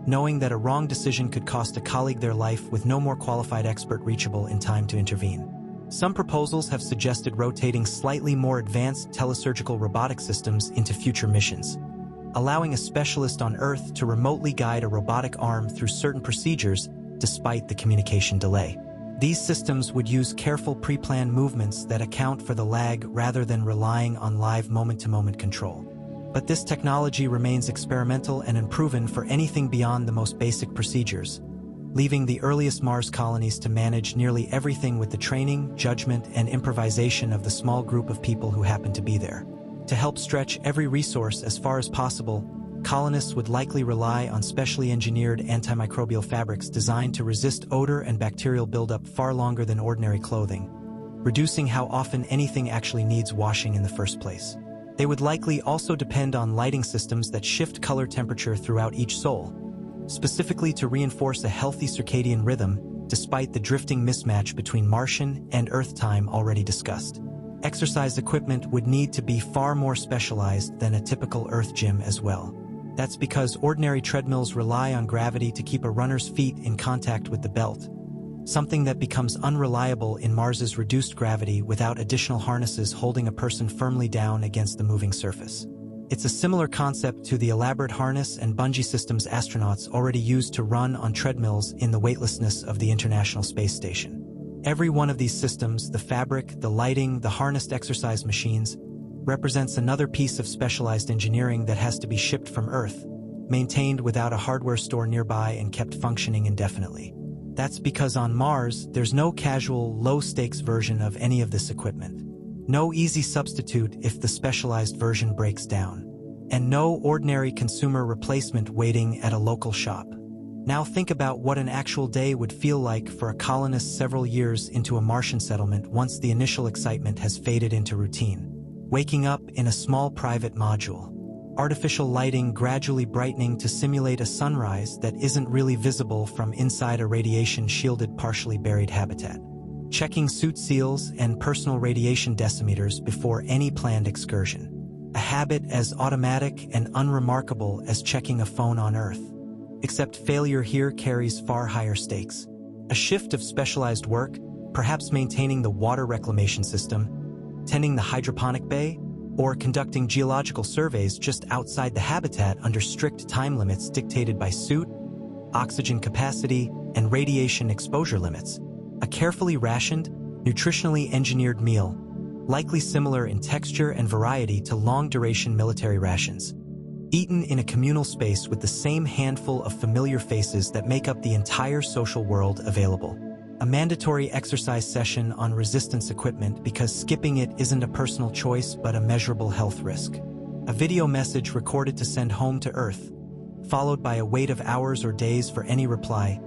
Speaker 1: knowing that a wrong decision could cost a colleague their life with no more qualified expert reachable in time to intervene. Some proposals have suggested rotating slightly more advanced telesurgical robotic systems into future missions, allowing a specialist on Earth to remotely guide a robotic arm through certain procedures despite the communication delay. These systems would use careful pre-planned movements that account for the lag rather than relying on live moment-to-moment control. But this technology remains experimental and unproven for anything beyond the most basic procedures, leaving the earliest Mars colonies to manage nearly everything with the training, judgment, and improvisation of the small group of people who happen to be there. To help stretch every resource as far as possible, colonists would likely rely on specially engineered antimicrobial fabrics designed to resist odor and bacterial buildup far longer than ordinary clothing, reducing how often anything actually needs washing in the first place. They would likely also depend on lighting systems that shift color temperature throughout each sol, specifically to reinforce a healthy circadian rhythm despite the drifting mismatch between Martian and Earth time already discussed. Exercise equipment would need to be far more specialized than a typical Earth gym as well. That's because ordinary treadmills rely on gravity to keep a runner's feet in contact with the belt, something that becomes unreliable in Mars's reduced gravity without additional harnesses holding a person firmly down against the moving surface. It's a similar concept to the elaborate harness and bungee systems astronauts already use to run on treadmills in the weightlessness of the International Space Station. Every one of these systems, the fabric, the lighting, the harnessed exercise machines, represents another piece of specialized engineering that has to be shipped from Earth, maintained without a hardware store nearby and kept functioning indefinitely. That's because on Mars, there's no casual, low-stakes version of any of this equipment. No easy substitute if the specialized version breaks down. And no ordinary consumer replacement waiting at a local shop. Now think about what an actual day would feel like for a colonist several years into a Martian settlement once the initial excitement has faded into routine. Waking up in a small private module. Artificial lighting gradually brightening to simulate a sunrise that isn't really visible from inside a radiation-shielded, partially buried habitat. Checking suit seals and personal radiation decimeters before any planned excursion. A habit as automatic and unremarkable as checking a phone on Earth. Except failure here carries far higher stakes. A shift of specialized work, perhaps maintaining the water reclamation system, tending the hydroponic bay, or conducting geological surveys just outside the habitat under strict time limits dictated by suit, oxygen capacity, and radiation exposure limits. A carefully rationed, nutritionally engineered meal, likely similar in texture and variety to long-duration military rations. Eaten in a communal space with the same handful of familiar faces that make up the entire social world available. A mandatory exercise session on resistance equipment because skipping it isn't a personal choice but a measurable health risk. A video message recorded to send home to Earth, followed by a wait of hours or days for any reply,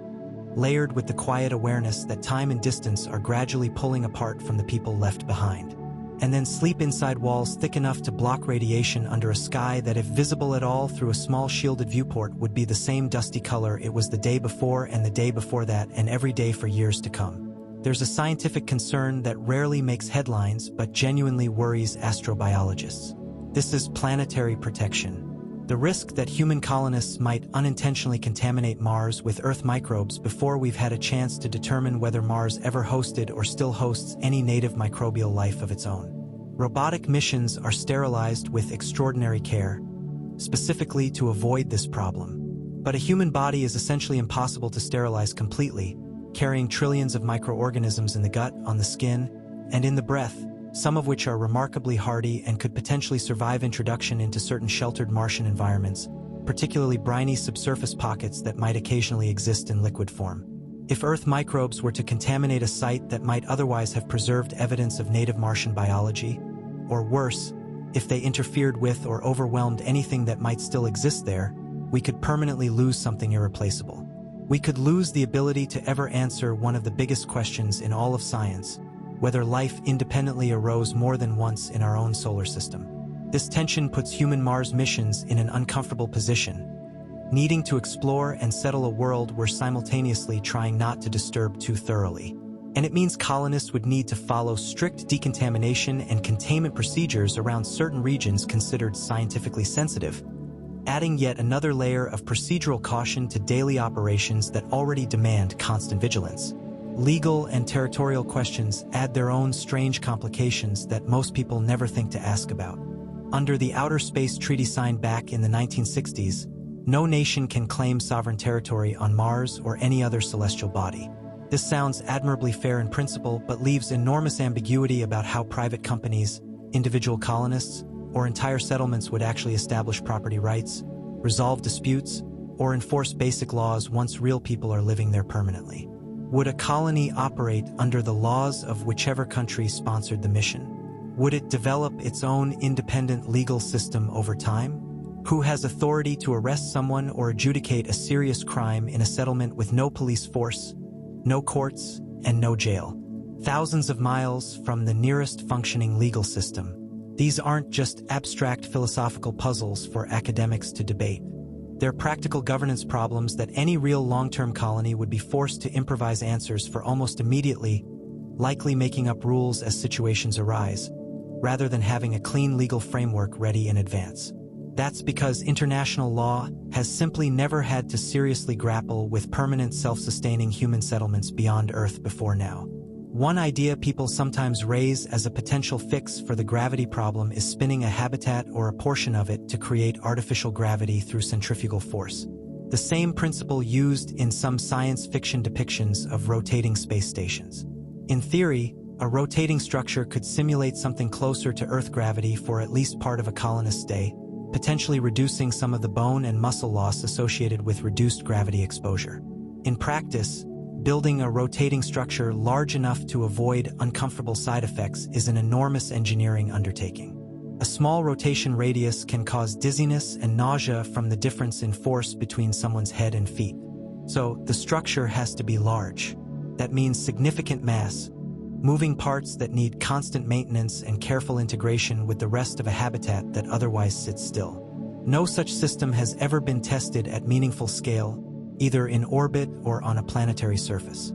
Speaker 1: layered with the quiet awareness that time and distance are gradually pulling apart from the people left behind. And then sleep inside walls thick enough to block radiation under a sky that, if visible at all through a small shielded viewport, would be the same dusty color it was the day before and the day before that and every day for years to come. There's a scientific concern that rarely makes headlines but genuinely worries astrobiologists. This is planetary protection. The risk that human colonists might unintentionally contaminate Mars with Earth microbes before we've had a chance to determine whether Mars ever hosted or still hosts any native microbial life of its own. Robotic missions are sterilized with extraordinary care, specifically to avoid this problem. But a human body is essentially impossible to sterilize completely, carrying trillions of microorganisms in the gut, on the skin, and in the breath, some of which are remarkably hardy and could potentially survive introduction into certain sheltered Martian environments, particularly briny subsurface pockets that might occasionally exist in liquid form. If Earth microbes were to contaminate a site that might otherwise have preserved evidence of native Martian biology, or worse, if they interfered with or overwhelmed anything that might still exist there, we could permanently lose something irreplaceable. We could lose the ability to ever answer one of the biggest questions in all of science: whether life independently arose more than once in our own solar system. This tension puts human Mars missions in an uncomfortable position, needing to explore and settle a world we're simultaneously trying not to disturb too thoroughly. And it means colonists would need to follow strict decontamination and containment procedures around certain regions considered scientifically sensitive, adding yet another layer of procedural caution to daily operations that already demand constant vigilance. Legal and territorial questions add their own strange complications that most people never think to ask about. Under the Outer Space Treaty signed back in the 1960s, no nation can claim sovereign territory on Mars or any other celestial body. This sounds admirably fair in principle, but leaves enormous ambiguity about how private companies, individual colonists, or entire settlements would actually establish property rights, resolve disputes, or enforce basic laws once real people are living there permanently. Would a colony operate under the laws of whichever country sponsored the mission? Would it develop its own independent legal system over time? Who has authority to arrest someone or adjudicate a serious crime in a settlement with no police force, no courts, and no jail? Thousands of miles from the nearest functioning legal system. These aren't just abstract philosophical puzzles for academics to debate. They're practical governance problems that any real long-term colony would be forced to improvise answers for almost immediately, likely making up rules as situations arise, rather than having a clean legal framework ready in advance. That's because international law has simply never had to seriously grapple with permanent self-sustaining human settlements beyond Earth before now. One idea people sometimes raise as a potential fix for the gravity problem is spinning a habitat or a portion of it to create artificial gravity through centrifugal force. The same principle used in some science fiction depictions of rotating space stations. In theory, a rotating structure could simulate something closer to Earth gravity for at least part of a colonist's stay, potentially reducing some of the bone and muscle loss associated with reduced gravity exposure. In practice, building a rotating structure large enough to avoid uncomfortable side effects is an enormous engineering undertaking. A small rotation radius can cause dizziness and nausea from the difference in force between someone's head and feet. So, the structure has to be large. That means significant mass, moving parts that need constant maintenance and careful integration with the rest of a habitat that otherwise sits still. No such system has ever been tested at meaningful scale, either in orbit or on a planetary surface.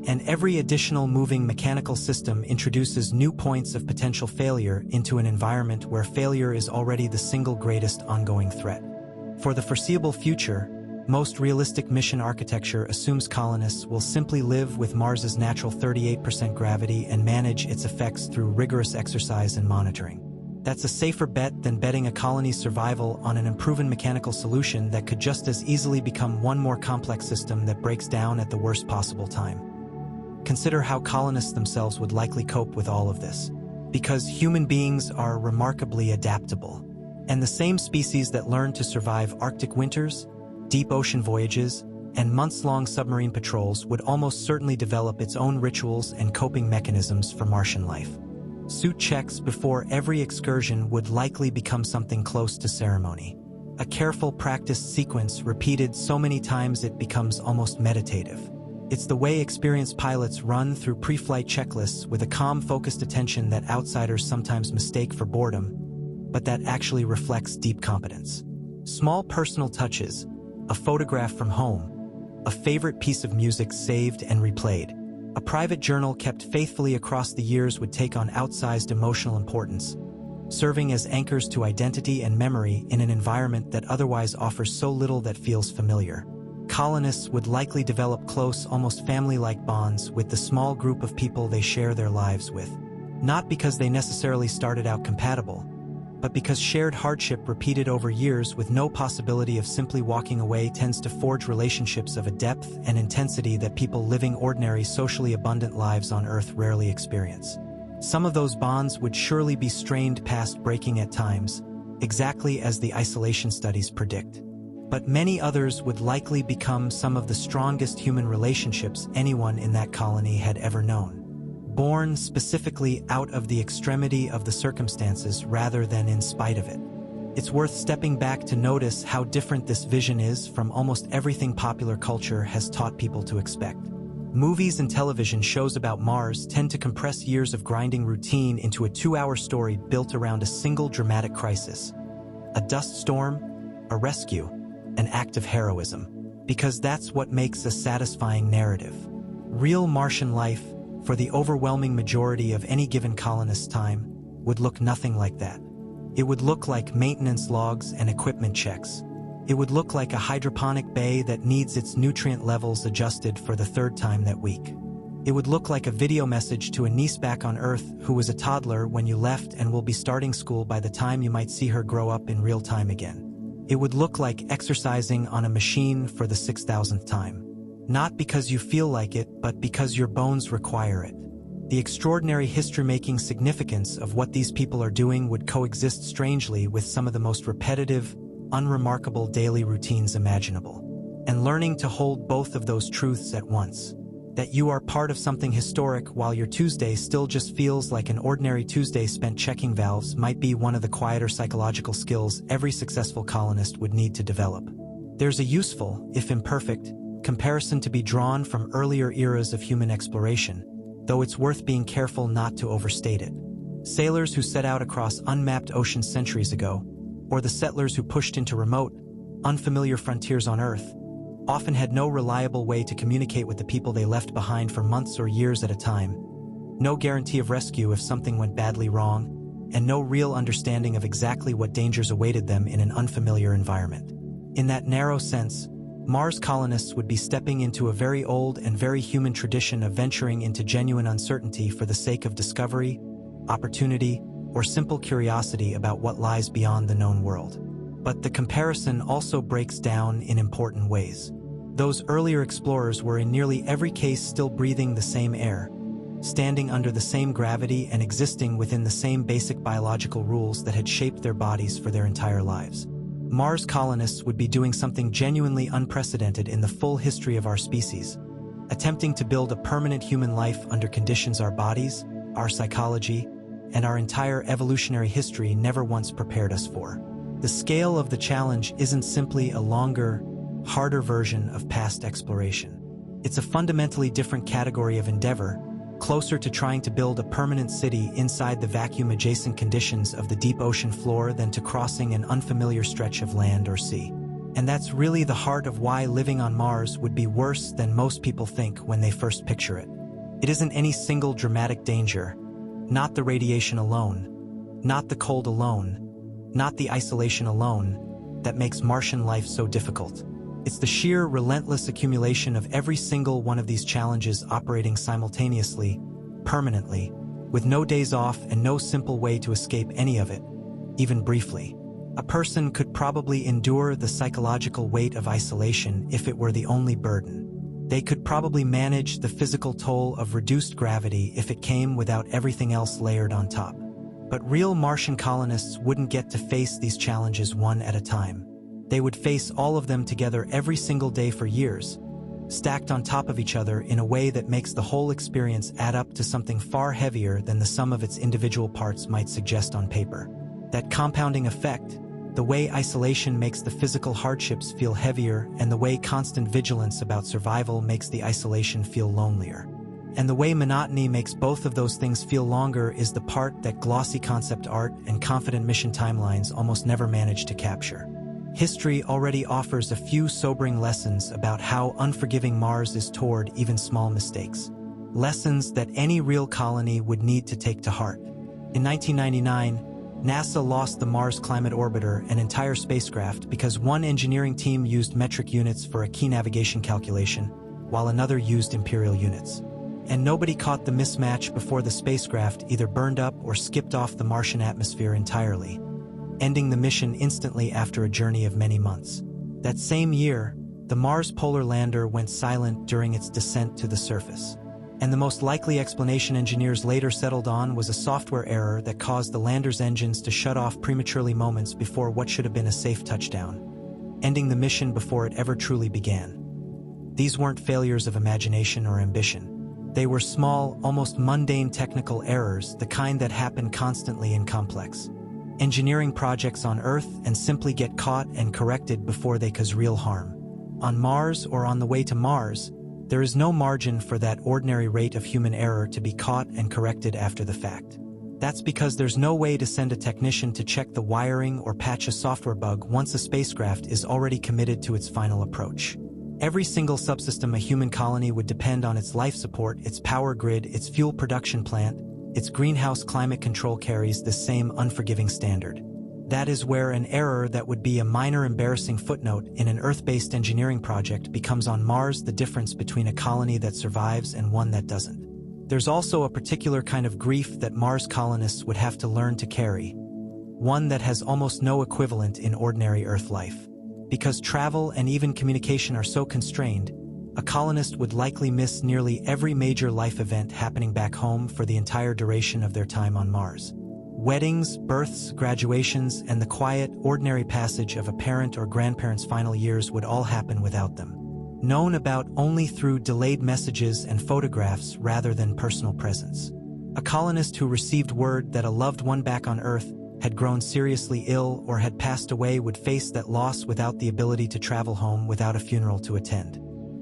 Speaker 1: And every additional moving mechanical system introduces new points of potential failure into an environment where failure is already the single greatest ongoing threat. For the foreseeable future, most realistic mission architecture assumes colonists will simply live with Mars's natural 38% gravity and manage its effects through rigorous exercise and monitoring. That's a safer bet than betting a colony's survival on an unproven mechanical solution that could just as easily become one more complex system that breaks down at the worst possible time. Consider how colonists themselves would likely cope with all of this. Because human beings are remarkably adaptable. And the same species that learned to survive Arctic winters, deep ocean voyages, and months-long submarine patrols would almost certainly develop its own rituals and coping mechanisms for Martian life. Suit checks before every excursion would likely become something close to ceremony. A careful practiced sequence repeated so many times it becomes almost meditative. It's the way experienced pilots run through pre-flight checklists with a calm, focused attention that outsiders sometimes mistake for boredom, but that actually reflects deep competence. Small personal touches, a photograph from home, a favorite piece of music saved and replayed, a private journal kept faithfully across the years would take on outsized emotional importance, serving as anchors to identity and memory in an environment that otherwise offers so little that feels familiar. Colonists would likely develop close, almost family-like bonds with the small group of people they share their lives with. Not because they necessarily started out compatible, but because shared hardship repeated over years with no possibility of simply walking away tends to forge relationships of a depth and intensity that people living ordinary, socially abundant lives on Earth rarely experience. Some of those bonds would surely be strained past breaking at times, exactly as the isolation studies predict. But many others would likely become some of the strongest human relationships anyone in that colony had ever known. Born specifically out of the extremity of the circumstances rather than in spite of it. It's worth stepping back to notice how different this vision is from almost everything popular culture has taught people to expect. Movies and television shows about Mars tend to compress years of grinding routine into a 2-hour story built around a single dramatic crisis. A dust storm, a rescue, an act of heroism. Because that's what makes a satisfying narrative. Real Martian life, for the overwhelming majority of any given colonist's time, would look nothing like that. It would look like maintenance logs and equipment checks. It would look like a hydroponic bay that needs its nutrient levels adjusted for the 3rd time that week. It would look like a video message to a niece back on Earth who was a toddler when you left and will be starting school by the time you might see her grow up in real time again. It would look like exercising on a machine for the 6,000th time. Not because you feel like it, but because your bones require it. The extraordinary history-making significance of what these people are doing would coexist strangely with some of the most repetitive, unremarkable daily routines imaginable. And learning to hold both of those truths at once. that you are part of something historic while your Tuesday still just feels like an ordinary Tuesday spent checking valves might be one of the quieter psychological skills every successful colonist would need to develop. There's a useful, if imperfect, comparison to be drawn from earlier eras of human exploration, though it's worth being careful not to overstate it. Sailors who set out across unmapped oceans centuries ago, or the settlers who pushed into remote, unfamiliar frontiers on Earth, often had no reliable way to communicate with the people they left behind for months or years at a time, no guarantee of rescue if something went badly wrong, and no real understanding of exactly what dangers awaited them in an unfamiliar environment. In that narrow sense, Mars colonists would be stepping into a very old and very human tradition of venturing into genuine uncertainty for the sake of discovery, opportunity, or simple curiosity about what lies beyond the known world. But the comparison also breaks down in important ways. Those earlier explorers were in nearly every case still breathing the same air, standing under the same gravity and existing within the same basic biological rules that had shaped their bodies for their entire lives. Mars colonists would be doing something genuinely unprecedented in the full history of our species, attempting to build a permanent human life under conditions our bodies, our psychology, and our entire evolutionary history never once prepared us for. The scale of the challenge isn't simply a longer, harder version of past exploration. It's a fundamentally different category of endeavor, closer to trying to build a permanent city inside the vacuum-adjacent conditions of the deep ocean floor than to crossing an unfamiliar stretch of land or sea. And that's really the heart of why living on Mars would be worse than most people think when they first picture it. It isn't any single dramatic danger, not the radiation alone, not the cold alone, not the isolation alone, that makes Martian life so difficult. It's the sheer relentless accumulation of every single one of these challenges operating simultaneously, permanently, with no days off and no simple way to escape any of it, even briefly. A person could probably endure the psychological weight of isolation if it were the only burden. They could probably manage the physical toll of reduced gravity if it came without everything else layered on top. But real Martian colonists wouldn't get to face these challenges one at a time. They would face all of them together every single day for years, stacked on top of each other in a way that makes the whole experience add up to something far heavier than the sum of its individual parts might suggest on paper. That compounding effect, the way isolation makes the physical hardships feel heavier and the way constant vigilance about survival makes the isolation feel lonelier. And the way monotony makes both of those things feel longer is the part that glossy concept art and confident mission timelines almost never manage to capture. History already offers a few sobering lessons about how unforgiving Mars is toward even small mistakes. Lessons that any real colony would need to take to heart. In 1999, NASA lost the Mars Climate Orbiter, an entire spacecraft, because one engineering team used metric units for a key navigation calculation, while another used imperial units. And nobody caught the mismatch before the spacecraft either burned up or skipped off the Martian atmosphere entirely, ending the mission instantly after a journey of many months. That same year, the Mars Polar Lander went silent during its descent to the surface. And the most likely explanation engineers later settled on was a software error that caused the lander's engines to shut off prematurely moments before what should have been a safe touchdown, ending the mission before it ever truly began. These weren't failures of imagination or ambition. They were small, almost mundane technical errors, the kind that happen constantly in complex engineering projects on Earth and simply get caught and corrected before they cause real harm. On Mars or on the way to Mars, there is no margin for that ordinary rate of human error to be caught and corrected after the fact. That's because there's no way to send a technician to check the wiring or patch a software bug once a spacecraft is already committed to its final approach. Every single subsystem a human colony would depend on, its life support, its power grid, its fuel production plant, its greenhouse climate control, carries the same unforgiving standard. That is where an error that would be a minor embarrassing footnote in an Earth-based engineering project becomes on Mars the difference between a colony that survives and one that doesn't. There's also a particular kind of grief that Mars colonists would have to learn to carry, one that has almost no equivalent in ordinary Earth life. Because travel and even communication are so constrained, a colonist would likely miss nearly every major life event happening back home for the entire duration of their time on Mars. Weddings, births, graduations, and the quiet, ordinary passage of a parent or grandparent's final years would all happen without them. known about only through delayed messages and photographs rather than personal presence. A colonist who received word that a loved one back on Earth had grown seriously ill or had passed away would face that loss without the ability to travel home, without a funeral to attend,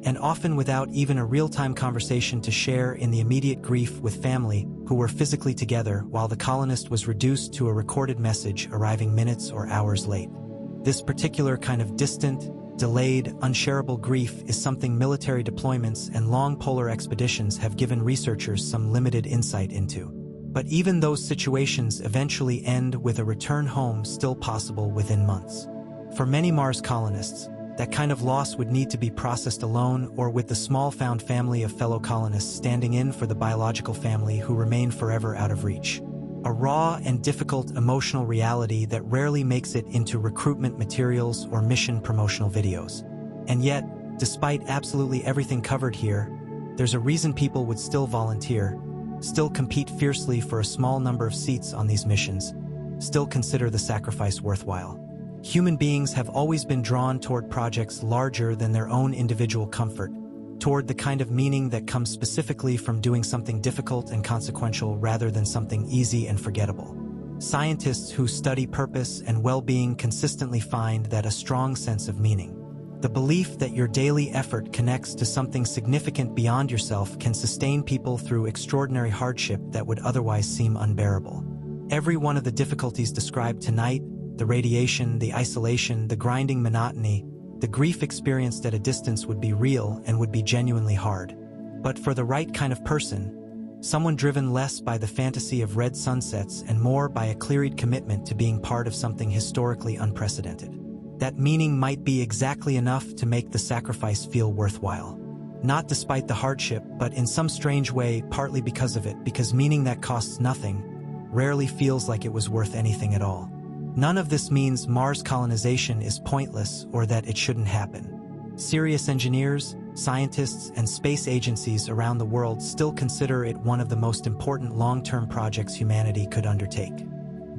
Speaker 1: and often without even a real-time conversation to share in the immediate grief with family who were physically together, while the colonist was reduced to a recorded message arriving minutes or hours late. This particular kind of distant, delayed, unshareable grief is something military deployments and long polar expeditions have given researchers some limited insight into. But even those situations eventually end with a return home still possible within months. For many Mars colonists, that kind of loss would need to be processed alone or with the small found family of fellow colonists standing in for the biological family who remain forever out of reach. A raw and difficult emotional reality that rarely makes it into recruitment materials or mission promotional videos. And yet, despite absolutely everything covered here, there's a reason people would still volunteer, still compete fiercely for a small number of seats on these missions, still consider the sacrifice worthwhile. Human beings have always been drawn toward projects larger than their own individual comfort, toward the kind of meaning that comes specifically from doing something difficult and consequential rather than something easy and forgettable. Scientists who study purpose and well-being consistently find that a strong sense of meaning, the belief that your daily effort connects to something significant beyond yourself, can sustain people through extraordinary hardship that would otherwise seem unbearable. Every one of the difficulties described tonight, the radiation, the isolation, the grinding monotony, the grief experienced at a distance, would be real and would be genuinely hard. But for the right kind of person, someone driven less by the fantasy of red sunsets and more by a clear-eyed commitment to being part of something historically unprecedented, that meaning might be exactly enough to make the sacrifice feel worthwhile. Not despite the hardship, but in some strange way, partly because of it, because meaning that costs nothing rarely feels like it was worth anything at all. None of this means Mars colonization is pointless or that it shouldn't happen. Serious engineers, scientists, and space agencies around the world still consider it one of the most important long-term projects humanity could undertake,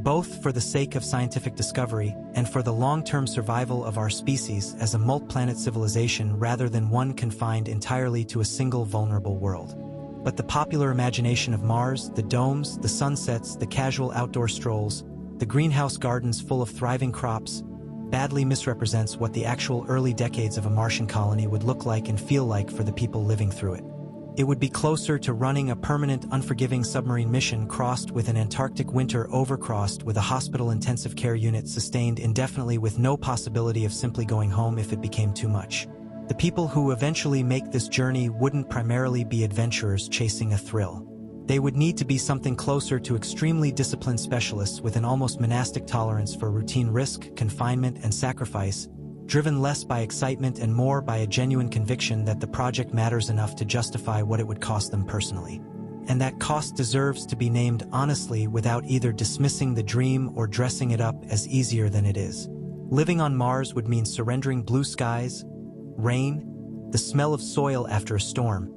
Speaker 1: both for the sake of scientific discovery and for the long-term survival of our species as a multi-planet civilization rather than one confined entirely to a single vulnerable world. But the popular imagination of Mars, the domes, the sunsets, the casual outdoor strolls, the greenhouse gardens full of thriving crops, badly misrepresents what the actual early decades of a Martian colony would look like and feel like for the people living through it. It would be closer to running a permanent, unforgiving submarine mission crossed with an Antarctic winter overcrossed with a hospital intensive care unit sustained indefinitely with no possibility of simply going home if it became too much. The people who eventually make this journey wouldn't primarily be adventurers chasing a thrill. They would need to be something closer to extremely disciplined specialists with an almost monastic tolerance for routine risk, confinement, and sacrifice, driven less by excitement and more by a genuine conviction that the project matters enough to justify what it would cost them personally. And that cost deserves to be named honestly without either dismissing the dream or dressing it up as easier than it is. Living on Mars would mean surrendering blue skies, rain, the smell of soil after a storm,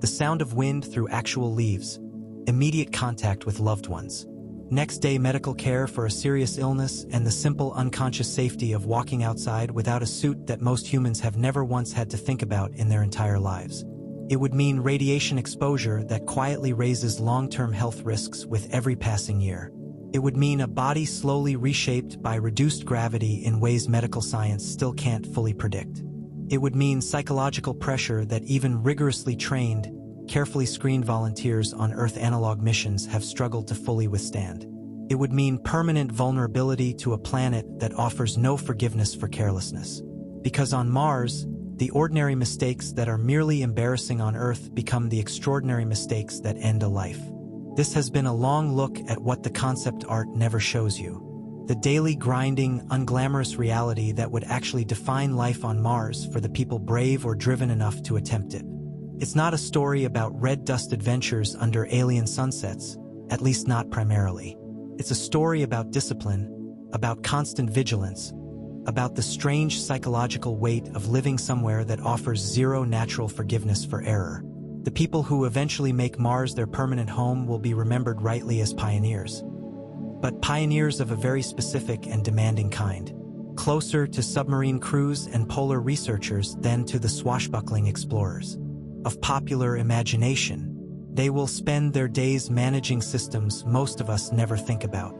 Speaker 1: the sound of wind through actual leaves, immediate contact with loved ones, next-day medical care for a serious illness, and the simple unconscious safety of walking outside without a suit that most humans have never once had to think about in their entire lives. It would mean radiation exposure that quietly raises long-term health risks with every passing year. It would mean a body slowly reshaped by reduced gravity in ways medical science still can't fully predict. It would mean psychological pressure that even rigorously trained, carefully screened volunteers on Earth analog missions have struggled to fully withstand. It would mean permanent vulnerability to a planet that offers no forgiveness for carelessness. Because on Mars, the ordinary mistakes that are merely embarrassing on Earth become the extraordinary mistakes that end a life. This has been a long look at what the concept art never shows you. The daily grinding, unglamorous reality that would actually define life on Mars for the people brave or driven enough to attempt it. It's not a story about red dust adventures under alien sunsets, at least not primarily. It's a story about discipline, about constant vigilance, about the strange psychological weight of living somewhere that offers zero natural forgiveness for error. The people who eventually make Mars their permanent home will be remembered rightly as pioneers. But pioneers of a very specific and demanding kind. closer to submarine crews and polar researchers than to the swashbuckling explorers. Of popular imagination, they will spend their days managing systems most of us never think about,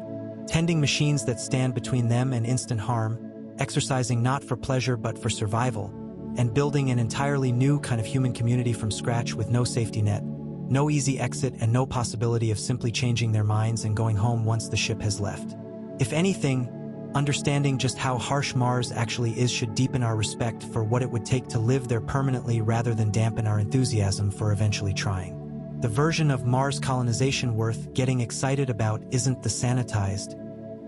Speaker 1: tending machines that stand between them and instant harm, exercising not for pleasure but for survival, and building an entirely new kind of human community from scratch with no safety net, no easy exit, and no possibility of simply changing their minds and going home once the ship has left. If anything, understanding just how harsh Mars actually is should deepen our respect for what it would take to live there permanently rather than dampen our enthusiasm for eventually trying. The version of Mars colonization worth getting excited about isn't the sanitized,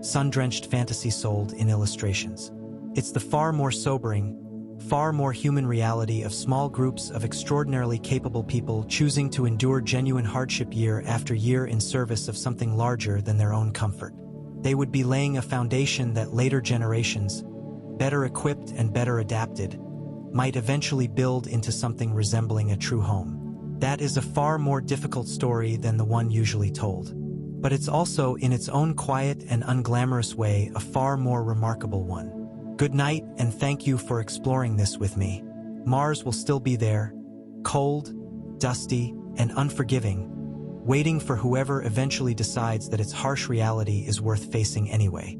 Speaker 1: sun-drenched fantasy sold in illustrations. It's the far more sobering, far more human reality of small groups of extraordinarily capable people choosing to endure genuine hardship year after year in service of something larger than their own comfort. They would be laying a foundation that later generations, better equipped and better adapted, might eventually build into something resembling a true home. That is a far more difficult story than the one usually told. But it's also, in its own quiet and unglamorous way, a far more remarkable one. Good night, and thank you for exploring this with me. Mars will still be there, cold, dusty, and unforgiving, waiting for whoever eventually decides that its harsh reality is worth facing anyway.